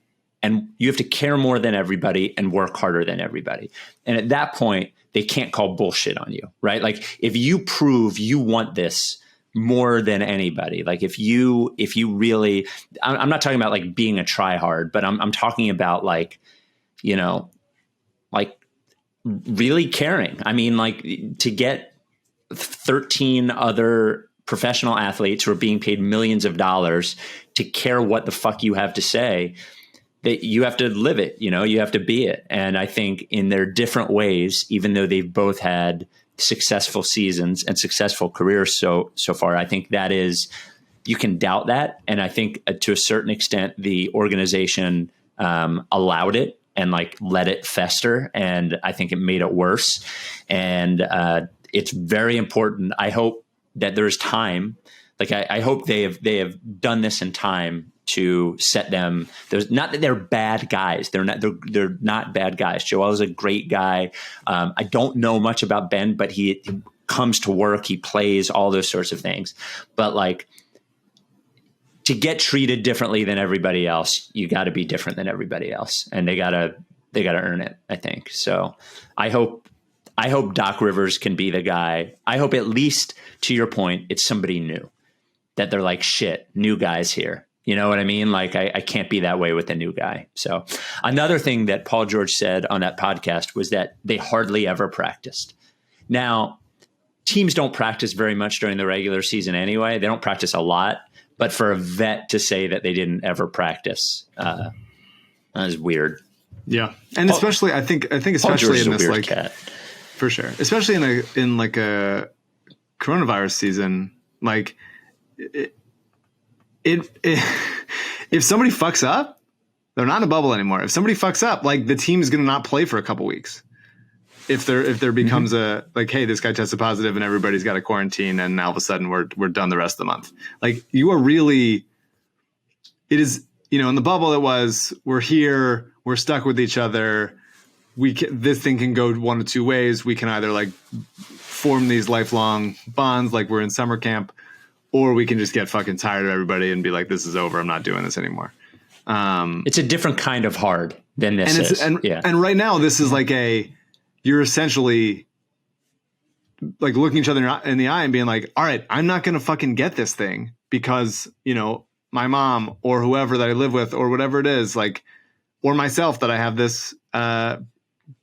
and you have to care more than everybody and work harder than everybody. And at that point, they can't call bullshit on you, right? Like, if you prove you want this more than anybody, like if you really, I'm not talking about like being a tryhard, but I'm talking about like, you know, like really caring. I mean, like, to get 13 other professional athletes who are being paid millions of dollars to care what the fuck you have to say, that you have to live it, you know, you have to be it. And I think in their different ways, even though they've both had successful seasons and successful careers so far, I think that is, you can doubt that. And I think to a certain extent, the organization allowed it and like let it fester. And I think it made it worse. And it's very important. I hope that there's time. Like, I hope they have done this in time to set them. There's not that they're bad guys. They're not bad guys. Joel is a great guy. I don't know much about Ben, but he comes to work, he plays, all those sorts of things. But like, to get treated differently than everybody else, you got to be different than everybody else, and they gotta earn it, I think. So I hope Doc Rivers can be the guy. I hope, at least to your point, it's somebody new, that they're like, shit, new guys here. You know what I mean? Like, I can't be that way with a new guy. So another thing that Paul George said on that podcast was that they hardly ever practiced. Now, teams don't practice very much during the regular season anyway. They don't practice a lot. But for a vet to say that they didn't ever practice, that is weird. Yeah, and especially I think especially in this, like, cat. For sure, especially in like a coronavirus season, like it if somebody fucks up, they're not in a bubble anymore. If somebody fucks up, like, the team's going to not play for a couple weeks. If there becomes a, like, hey, this guy tested positive and everybody's got a quarantine, and now all of a sudden we're done the rest of the month. Like, you are really, it is, you know, in the bubble it was, we're here, we're stuck with each other. This thing can go one of two ways. We can either like form these lifelong bonds, like we're in summer camp, or we can just get fucking tired of everybody and be like, this is over. I'm not doing this anymore. It's a different kind of hard than this is. And right now this is like you're essentially like looking each other in the eye and being like, all right, I'm not going to fucking get this thing because, you know, my mom or whoever that I live with or whatever it is, like, or myself, that I have this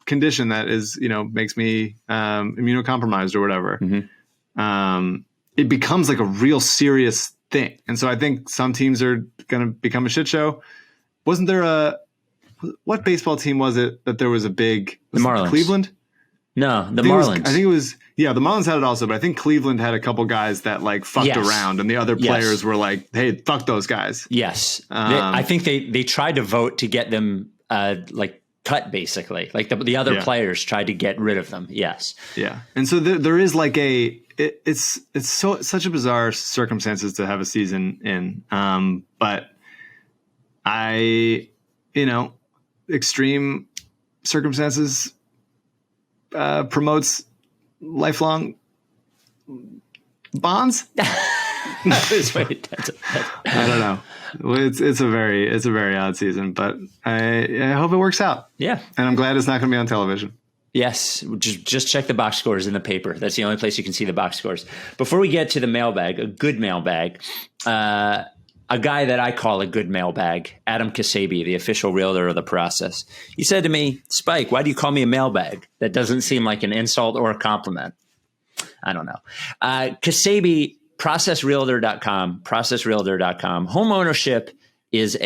condition that is, you know, makes me immunocompromised or whatever. Mm-hmm. It becomes like a real serious thing. And so I think some teams are going to become a shit show. Wasn't there what baseball team was it that there was a big, the Marlins? Cleveland? No, the Marlins. I think it was, yeah, the Marlins had it also, but I think Cleveland had a couple guys that like fucked around, and the other players were like, hey, fuck those guys. Yes. I think they tried to vote to get them like cut, basically. Like the other players tried to get rid of them. Yes. Yeah. And so there is like it's such a bizarre circumstances to have a season in. But extreme circumstances promotes lifelong bonds. I don't know. It's a very odd season, but I hope it works out. Yeah, and I'm glad it's not going to be on television. Yes, just check the box scores in the paper. That's the only place you can see the box scores. Before we get to the mailbag, a good mailbag, a guy that I call a good mailbag, Adam Kiseby, the official realtor of the process. He said to me, Spike, why do you call me a mailbag? That doesn't seem like an insult or a compliment. I don't know. Kiseby, processrealtor.com. Home ownership is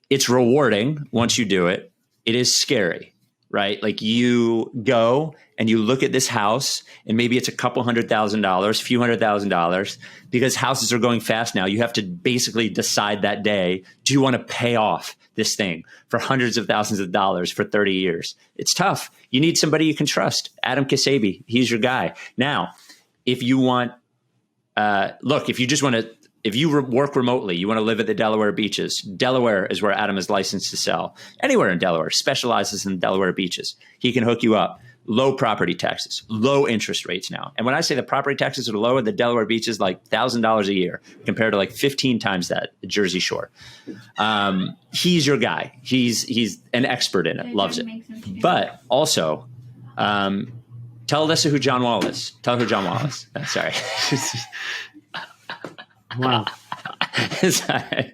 it's rewarding once you do it. It is scary. right? Like you go and you look at this house and maybe it's a couple $100,000, few $100,000, because houses are going fast now. You have to basically decide that day, do you want to pay off this thing for hundreds of thousands of dollars for 30 years? It's tough. You need somebody you can trust. Adam Kiseby, he's your guy. Now, if you want, if you just want to, if you work remotely, you want to live at the Delaware beaches. Delaware is where Adam is licensed to sell. Anywhere in Delaware, specializes in Delaware beaches. He can hook you up. Low property taxes, low interest rates now. And when I say the property taxes are low at the Delaware beaches, like $1,000 a year compared to like 15 times that at Jersey Shore. He's your guy. He's an expert in it, loves it. But also, tell Alyssa who John Wall is. Tell her who John Wall is. Sorry. Wow. Sorry.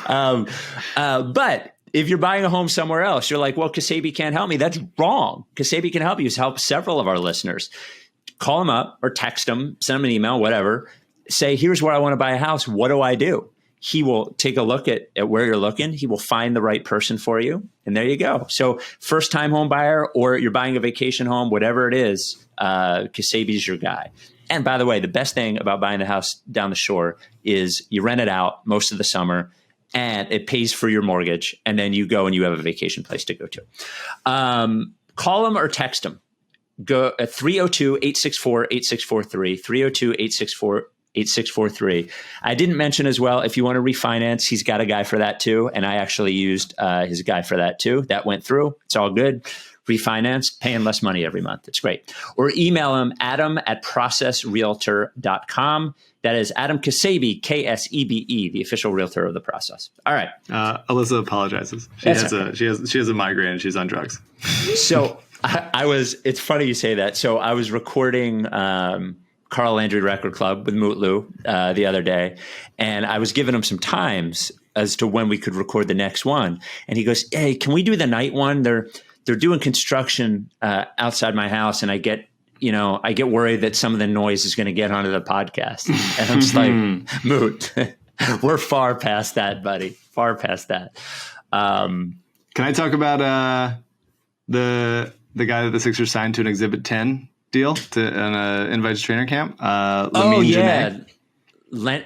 But if you're buying a home somewhere else, you're like, well, Kiseby can't help me. That's wrong. Kiseby can help you. He's helped several of our listeners. Call him up or text him, send him an email, whatever. Say, here's where I want to buy a house. What do I do? He will take a look at where you're looking. He will find the right person for you. And there you go. So first time home buyer, or you're buying a vacation home, whatever it is, Kiseby's your guy. And by the way, the best thing about buying the house down the shore is you rent it out most of the summer and it pays for your mortgage. And then you go and you have a vacation place to go to. Call them or text them. Go at 302-864-8643, 302-864-8643. I didn't mention as well, if you want to refinance, he's got a guy for that too. And I actually used his guy for that too. That went through. It's all good. Refinanced, paying less money every month. It's great. Or email him, adam@processrealtor.com. That is Adam Kiseby, Ksebe, the official realtor of the process. All right. Alyssa apologizes. She has a migraine and she's on drugs. So it's funny you say that. So I was recording Carl Landry Record Club with Mutlu the other day, and I was giving him some times as to when we could record the next one. And he goes, hey, can we do the night one? They're doing construction outside my house, and I get worried that some of the noise is going to get onto the podcast. And I'm just like, Moot, we're far past that, buddy. Far past that. Can I talk about the guy that the Sixers signed to an Exhibit 10 deal to an invite to trainer camp? Lamine Janae.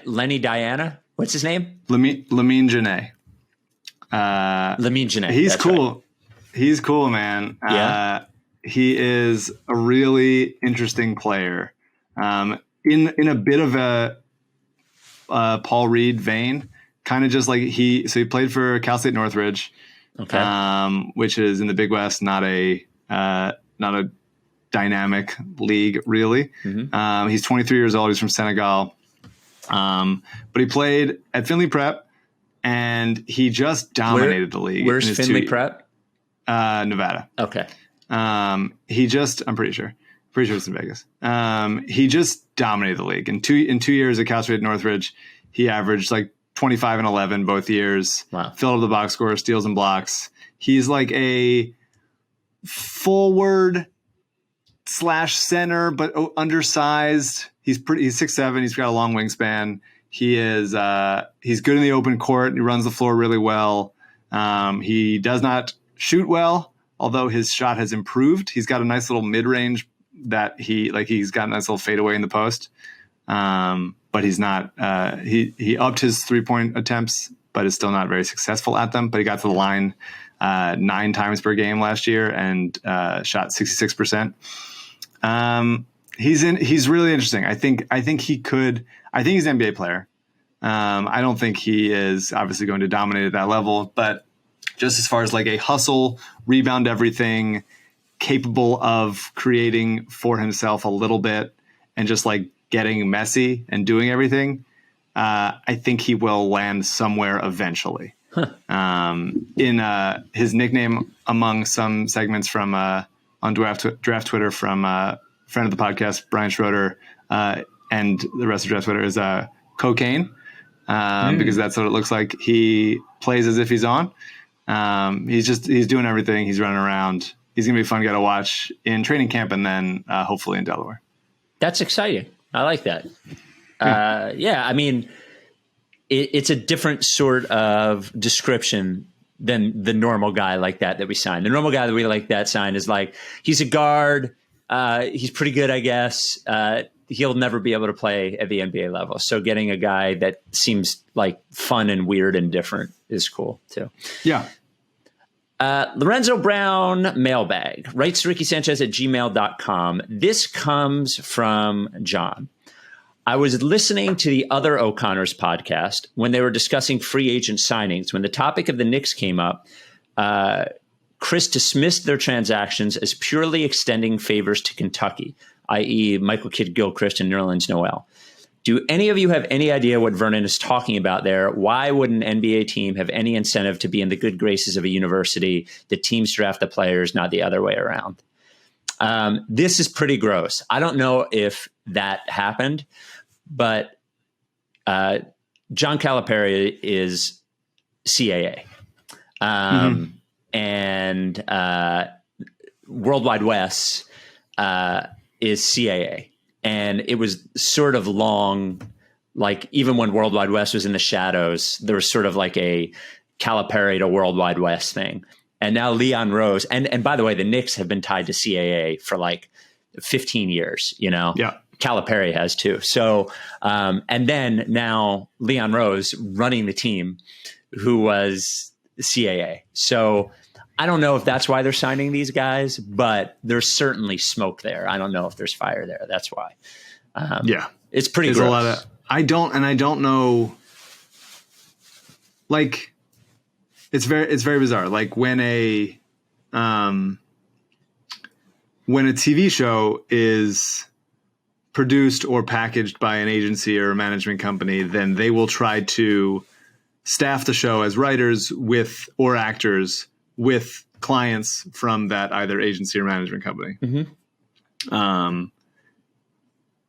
Lenny Diana. What's his name? Lamine Janae. Lamine Janae. He's cool. Right. He's cool, man. Yeah. He is a really interesting player. In a bit of a Paul Reed vein, kind of just like he played for Cal State Northridge, okay, which is in the Big West, not a dynamic league really. Mm-hmm. He's 23 years old. He's from Senegal, but he played at Findlay Prep, and he just dominated the league. Where's Findlay Prep? Nevada. Okay. I'm pretty sure it's in Vegas. He just dominated the league. In 2 years at Cal State Northridge, he averaged like 25 and 11 both years. Wow. Filled up the box score, steals and blocks. He's like a forward / center, but undersized. He's 6'7". He's got a long wingspan. He's good in the open court. He runs the floor really well. He does not shoot well, although his shot has improved. He's got a nice little mid-range that he's got a nice little fadeaway in the post. But he's not, he upped his 3-point attempts, but is still not very successful at them. But he got to the line 9 times per game last year and shot 66%. He's really interesting. I think he's an NBA player. I don't think he is obviously going to dominate at that level, but just as far as like a hustle, rebound everything, capable of creating for himself a little bit and just like getting messy and doing everything, I think he will land somewhere eventually. Huh. In his nickname among some segments from on draft Twitter from friend of the podcast, Brian Schroeder, and the rest of draft Twitter is cocaine, because that's what it looks like. He plays as if he's on. He's doing everything. He's running around. He's going to be a fun guy to watch in training camp and then hopefully in Delaware. That's exciting. I like that. I mean, it's a different sort of description than the normal guy like that we signed. The normal guy that we like that signed is like, he's a guard. He's pretty good, I guess. He'll never be able to play at the NBA level. So getting a guy that seems like fun and weird and different is cool too. Yeah. Lorenzo Brown mailbag writes to Ricky Sanchez at gmail.com. This comes from John. I was listening to the other O'Connor's podcast when they were discussing free agent signings. When the topic of the Knicks came up, Chris dismissed their transactions as purely extending favors to Kentucky, i.e. Michael Kidd-Gilchrist and Nerlens Noel. Do any of you have any idea what Vernon is talking about there? Why would an NBA team have any incentive to be in the good graces of a university? The teams draft the players, not the other way around. This is pretty gross. I don't know if that happened, but John Calipari is CAA. And World Wide West is CAA. And it was sort of long, like even when World Wide West was in the shadows, there was sort of like a Calipari to World Wide West thing. And now Leon Rose, and by the way, the Knicks have been tied to CAA for like 15 years, you know? Yeah. Calipari has too. So, and then now Leon Rose running the team who was CAA. So I don't know if that's why they're signing these guys, but there's certainly smoke there. I don't know if there's fire there. That's why. Yeah. It's pretty There's gross. a lot of, I don't know. Like, it's very bizarre. Like when a TV show is produced or packaged by an agency or a management company, then they will try to staff the show as writers with or actors with clients from that either agency or management company. Mm-hmm.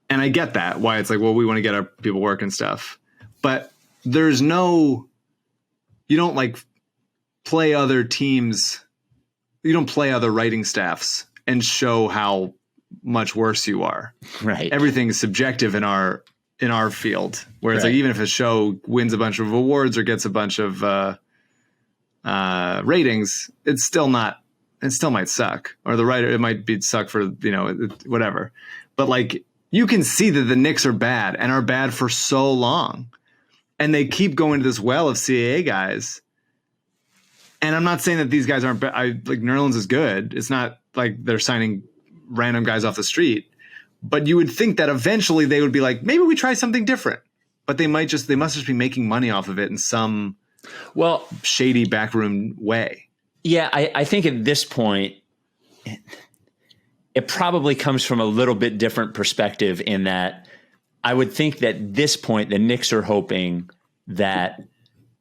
And I get that, why it's like, well, we want to get our people work and stuff. But there's no, you don't like play other teams. You don't play other writing staffs and show how much worse you are. Right. Everything is subjective in our field, where it's Right. like, even if a show wins a bunch of awards or gets a bunch of ratings, it still might suck, or the writer, it might be suck for, whatever. But like, you can see that the Knicks are bad and are bad for so long, and they keep going to this well of CAA guys. And I'm not saying that these guys aren't bad. Like Nerlens is good. It's not like they're signing random guys off the street, but you would think that eventually they would be like, maybe we try something different, but they must just be making money off of it in some shady backroom way. Yeah. I think at this point, it probably comes from a little bit different perspective, in that I would think that at this point, the Knicks are hoping that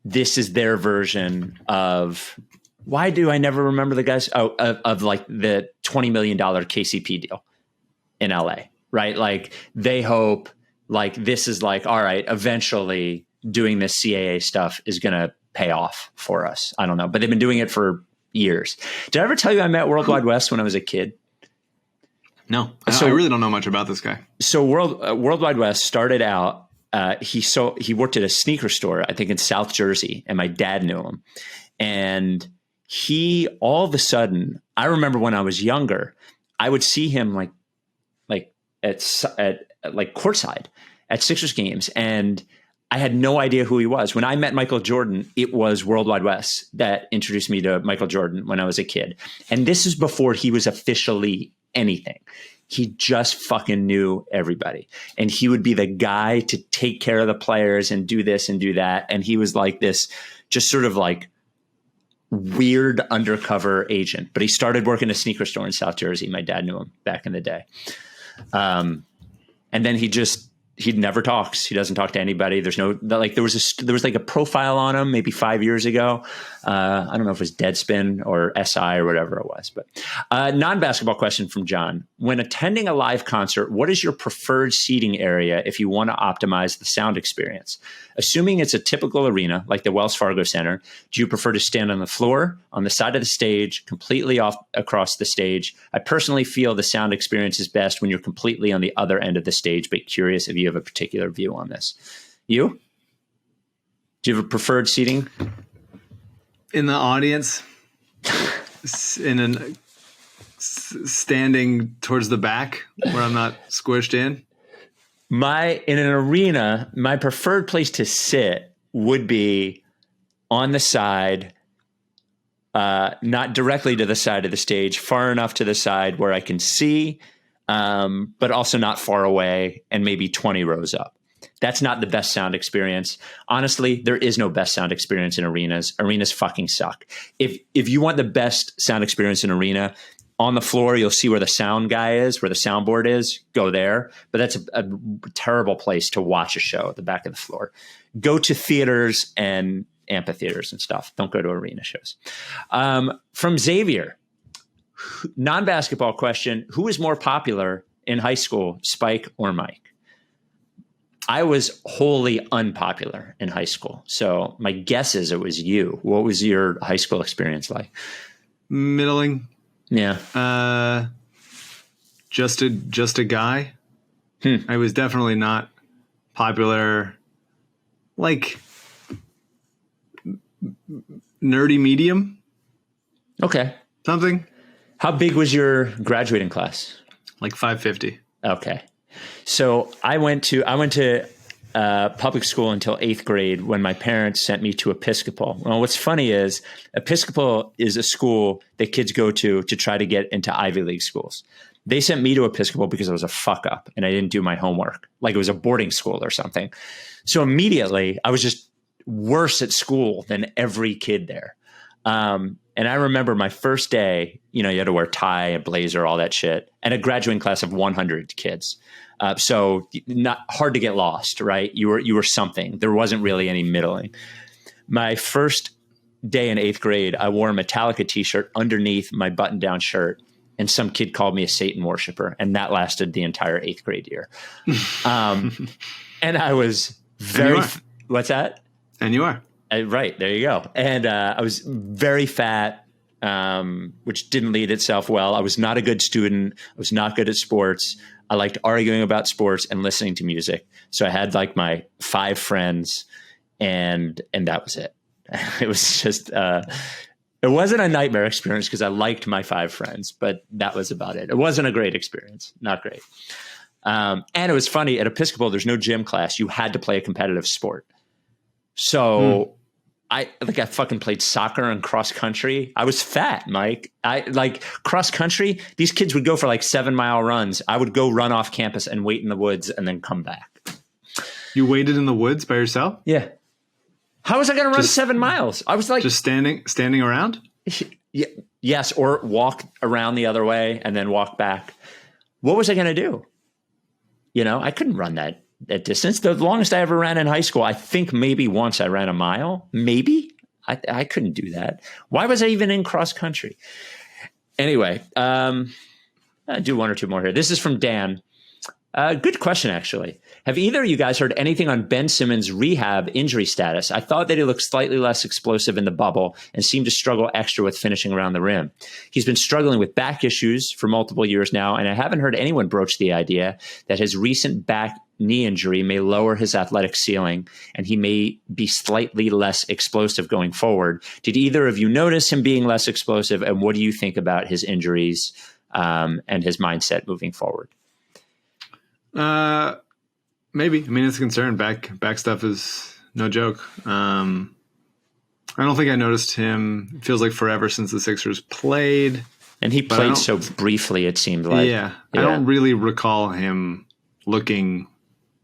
this is their version of, why do I never remember the guys? Of like the $20 million KCP deal in LA, right? Like they hope like this is like, all right, eventually doing this CAA stuff is going to pay off for us. I don't know, but they've been doing it for years. Did I ever tell you I met World Wide West when I was a kid? No, I really don't know much about this guy. So World Wide West started out, he worked at a sneaker store, I think in South Jersey, and my dad knew him. And he, all of a sudden, I remember when I was younger, I would see him like at courtside at Sixers games, and I had no idea who he was. When I met Michael Jordan, it was World Wide West that introduced me to Michael Jordan when I was a kid. And this is before he was officially anything. He just fucking knew everybody. And he would be the guy to take care of the players and do this and do that. And he was like this just sort of like weird undercover agent. But he started working at a sneaker store in South Jersey. My dad knew him back in the day. And then he never talks. He doesn't talk to anybody. There's no, like, there was like a profile on him maybe 5 years ago. I don't know if it was Deadspin or SI or whatever it was, but non-basketball question from John. When attending a live concert, what is your preferred seating area if you want to optimize the sound experience? Assuming it's a typical arena like the Wells Fargo Center, do you prefer to stand on the floor, on the side of the stage, completely off across the stage? I personally feel the sound experience is best when you're completely on the other end of the stage, but curious if you have a particular view on this. You? Do you have a preferred seating? in the audience, standing towards the back where I'm not squished in. In an arena, my preferred place to sit would be on the side, not directly to the side of the stage, far enough to the side where I can see, but also not far away and maybe 20 rows up. That's not the best sound experience. Honestly, there is no best sound experience in arenas. Arenas fucking suck. If you want the best sound experience in arena, on the floor, you'll see where the sound guy is, where the soundboard is. Go there. But that's a terrible place to watch a show at the back of the floor. Go to theaters and amphitheaters and stuff. Don't go to arena shows. From Xavier, non-basketball question. Who was more popular in high school, Spike or Mike? I was wholly unpopular in high school. So my guess is it was you. What was your high school experience like? Middling. Yeah. Just a guy. I was definitely not popular. Like nerdy medium. Okay. Something. How big was your graduating class? Like 550. Okay. So I went to public school until 8th grade when my parents sent me to Episcopal. Well, what's funny is Episcopal is a school that kids go to try to get into Ivy League schools. They sent me to Episcopal because I was a fuck up and I didn't do my homework, like it was a boarding school or something. So immediately I was just worse at school than every kid there. And I remember my first day, you had to wear tie and blazer, all that shit, and a graduating class of 100 kids. So not hard to get lost, right? You were something. There wasn't really any middling. My first day in 8th grade, I wore a Metallica t-shirt underneath my button-down shirt, and some kid called me a Satan worshiper, and that lasted the entire 8th grade year. And I was very... What's that? And you are. Right. There you go. And I was very fat, which didn't lead itself well. I was not a good student. I was not good at sports. I liked arguing about sports and listening to music. So I had like my 5 friends and that was it. It was just, it wasn't a nightmare experience because I liked my 5 friends, but that was about it. It wasn't a great experience. Not great. And it was funny at Episcopal, there's no gym class. You had to play a competitive sport. So I fucking played soccer and cross country. I was fat, Mike. I like cross country. These kids would go for like 7-mile runs. I would go run off campus and wait in the woods and then come back. You waited in the woods by yourself? Yeah. How was I going to run 7 miles? I was like just standing around. Yeah, yes. Or walk around the other way and then walk back. What was I going to do? I couldn't run that distance. The longest I ever ran in high school, I think maybe once I ran a mile, maybe. I couldn't do that. Why was I even in cross country? Anyway, I'll do 1 or 2 more here. This is from Dan. Good question, actually. Have either of you guys heard anything on Ben Simmons' rehab injury status? I thought that he looked slightly less explosive in the bubble and seemed to struggle extra with finishing around the rim. He's been struggling with back issues for multiple years now, and I haven't heard anyone broach the idea that his recent back knee injury may lower his athletic ceiling and he may be slightly less explosive going forward. Did either of you notice him being less explosive, and what do you think about his injuries and his mindset moving forward? Maybe. I mean, it's a concern. Back stuff is no joke. I don't think I noticed him. It feels like forever since the Sixers played. And he played so briefly, it seemed like. Yeah. I don't really recall him looking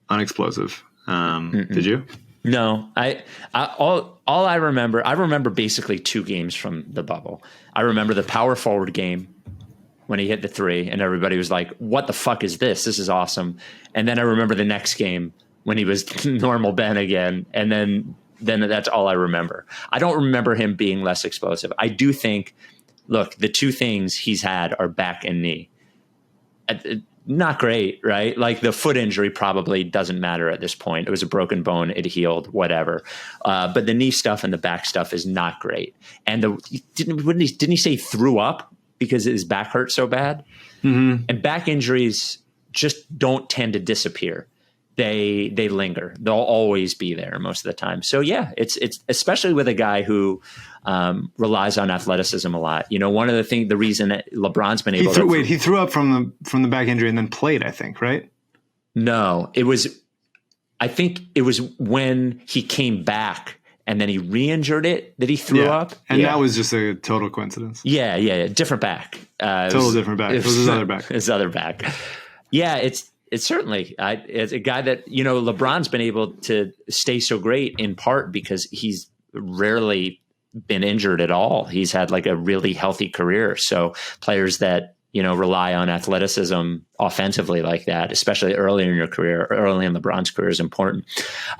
unexplosive. Did you? No. All I remember basically 2 games from the bubble. I remember the power forward game when he hit the 3 and everybody was like, what the fuck is this? This is awesome. And then I remember the next game when he was normal Ben again. And then that's all I remember. I don't remember him being less explosive. I do think, look, the 2 things he's had are back and knee. Not great, right? Like the foot injury probably doesn't matter at this point. It was a broken bone. It healed, whatever. But the knee stuff and the back stuff is not great. And didn't he say he threw up because his back hurt so bad? Mm-hmm. And back injuries just don't tend to disappear. they linger. They'll always be there most of the time. So yeah, it's especially with a guy who relies on athleticism a lot. You know, one of the reason that LeBron's been able to he threw up from the back injury and then played, I think, right? No, I think it was when he came back and then he re-injured it that he threw up. And that was just a total coincidence. Yeah. Different back. Different back. It was his other back. His other back. Yeah, it's certainly it's a guy that, you know, LeBron's been able to stay so great in part because he's rarely been injured at all. He's had like a really healthy career. So players that, you know, rely on athleticism offensively like that, especially early in your career, early in LeBron's career, is important.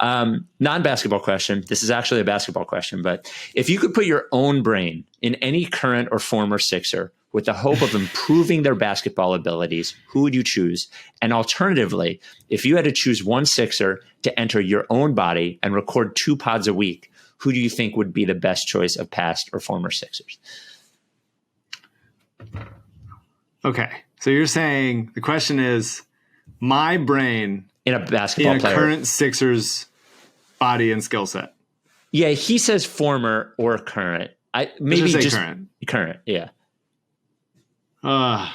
Non-basketball question. This is actually a basketball question, but if you could put your own brain in any current or former Sixer with the hope of improving their basketball abilities, who would you choose? And alternatively, if you had to choose one Sixer to enter your own body and record 2 pods a week, who do you think would be the best choice of past or former Sixers? Okay, so you're saying the question is my brain in a basketball player, current Sixers body and skill set. Yeah, he says former or current. Maybe just current. Current, yeah. I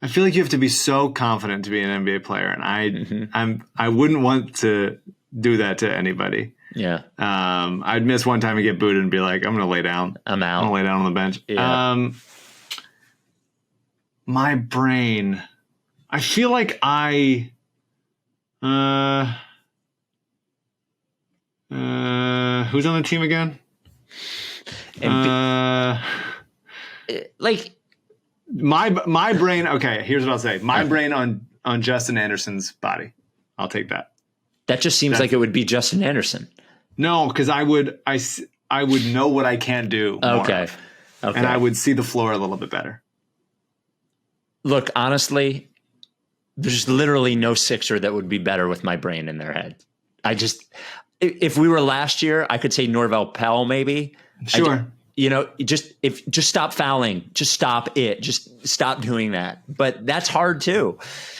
feel like you have to be so confident to be an NBA player, and I wouldn't want to do that to anybody. Yeah. I'd miss one time and get booted and be like, I'm going to lay down. I'm out. I'm going to lay down on the bench. Yeah. My brain, I feel like who's on the team again? Like my brain. Okay, here's what I'll say. My brain on Justin Anderson's body. I'll take that. That just seems like it would be Justin Anderson. No, because I would know what I can't do. Okay. And I would see the floor a little bit better. Look, honestly, there's literally no Sixer that would be better with my brain in their head. If we were last year, I could say Norvell Pell, maybe. Sure. Just stop fouling, just stop it, just stop doing that. But that's hard too.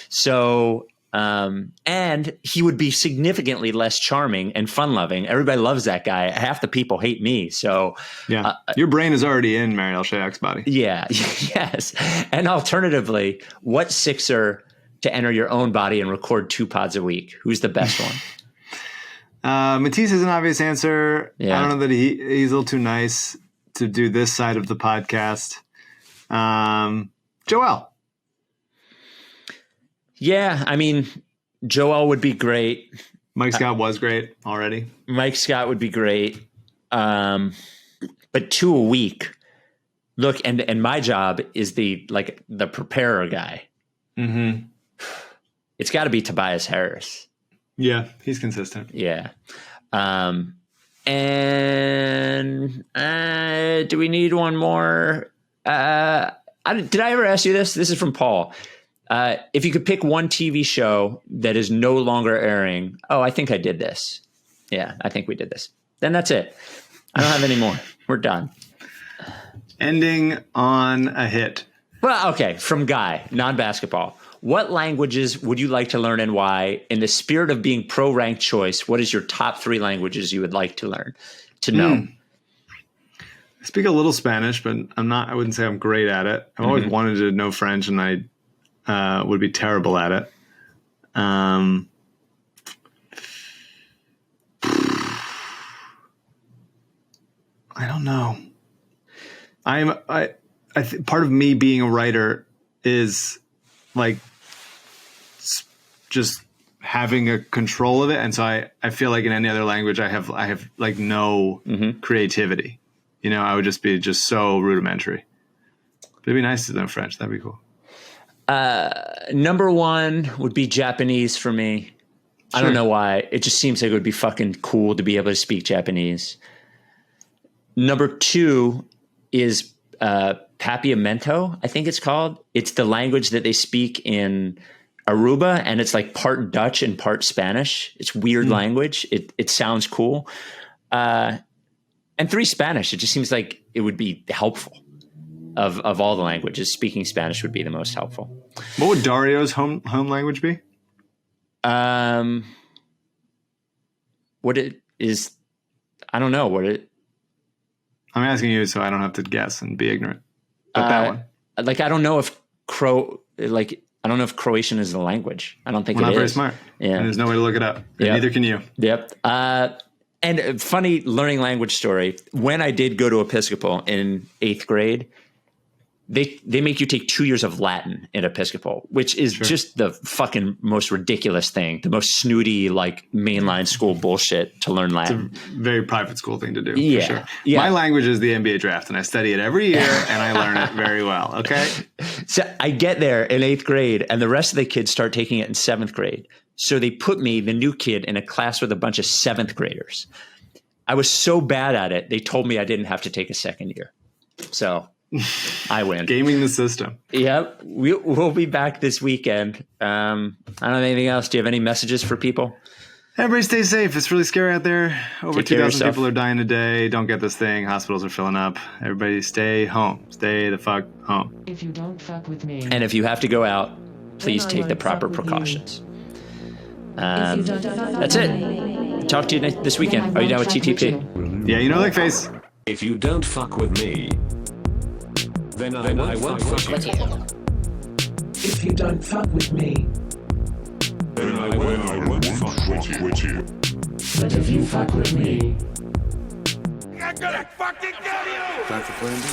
So, and he would be significantly less charming and fun loving. Everybody loves that guy. Half the people hate me. So yeah, your brain is already in Mariel Shayak's body. Yeah. Yes. And alternatively, what Sixer to enter your own body and record 2 pods a week? Who's the best one? Matisse is an obvious answer. Yeah. I don't know that he's a little too nice to do this side of the podcast. Joel. Yeah, I mean, Joel would be great. Mike Scott was great already. Mike Scott would be great. But 2 a week. Look, and my job is the preparer guy. Mm-hmm. It's got to be Tobias Harris. Yeah, he's consistent. Yeah. And do we need one more? Did I ever ask you this? This is from Paul. If you could pick one TV show that is no longer airing, I think I did this. Yeah, I think we did this. Then that's it. I don't have any more. We're done. Ending on a hit. Well, okay. From Guy, non-basketball. What languages would you like to learn and why? In the spirit of being pro-ranked choice, what is your top 3 languages you would like to learn, to know? I speak a little Spanish, but I wouldn't say I'm great at it. I've always wanted to know French, and I would be terrible at it. I don't know. Part of me being a writer is like just having a control of it, and so I feel like in any other language I have like no creativity. I would just be so rudimentary. But it'd be nice to know French. That'd be cool. Number 1 would be Japanese for me. Sure. I don't know why. It just seems like it would be fucking cool to be able to speak Japanese. Number 2 is Papiamento, I think it's called. It's the language that they speak in Aruba, and it's like part Dutch and part Spanish. It's weird language. It sounds cool. And 3, Spanish. It just seems like it would be helpful. Of all the languages, speaking Spanish would be the most helpful. What would Dario's home language be? What it is, I don't know what it. I'm asking you so I don't have to guess and be ignorant. But that one. Like, I don't know if I don't know if Croatian is the language. I don't think We're it not is. very smart. Yeah. And there's no way to look it up. And Yep. neither can you. Yep. And a funny learning language story. When I did go to Episcopal in 8th grade, they make you take 2 years of Latin in Episcopal, which is just the fucking most ridiculous thing, the most snooty, like mainline school bullshit to learn Latin. It's a very private school thing to do. Yeah. For sure. Yeah. My language is the NBA draft, and I study it every year, and I learn it very well. Okay. So I get there in 8th grade, and the rest of the kids start taking it in 7th grade. So they put me, the new kid, in a class with a bunch of 7th graders. I was so bad at it, they told me I didn't have to take a second year. So I win. Gaming the system. Yep. We'll be back this weekend. I don't have anything else. Do you have any messages for people? Everybody stay safe. It's really scary out there. Over Take care of 2,000 yourself. people are dying a day. Don't get this thing. Hospitals are filling up. Everybody stay home. Stay the fuck home. If you don't fuck with me. And if you have to go out, please Then I take the won't proper fuck with you. precautions. If you don't fuck That's with it. me, Talk to you this weekend. Are you down with TTP? Yeah, you know, like face. If you don't fuck with me, then I won't fuck with you. If you don't fuck with me. Then I won't fuck with you. But if you fuck with me. That's a plan B.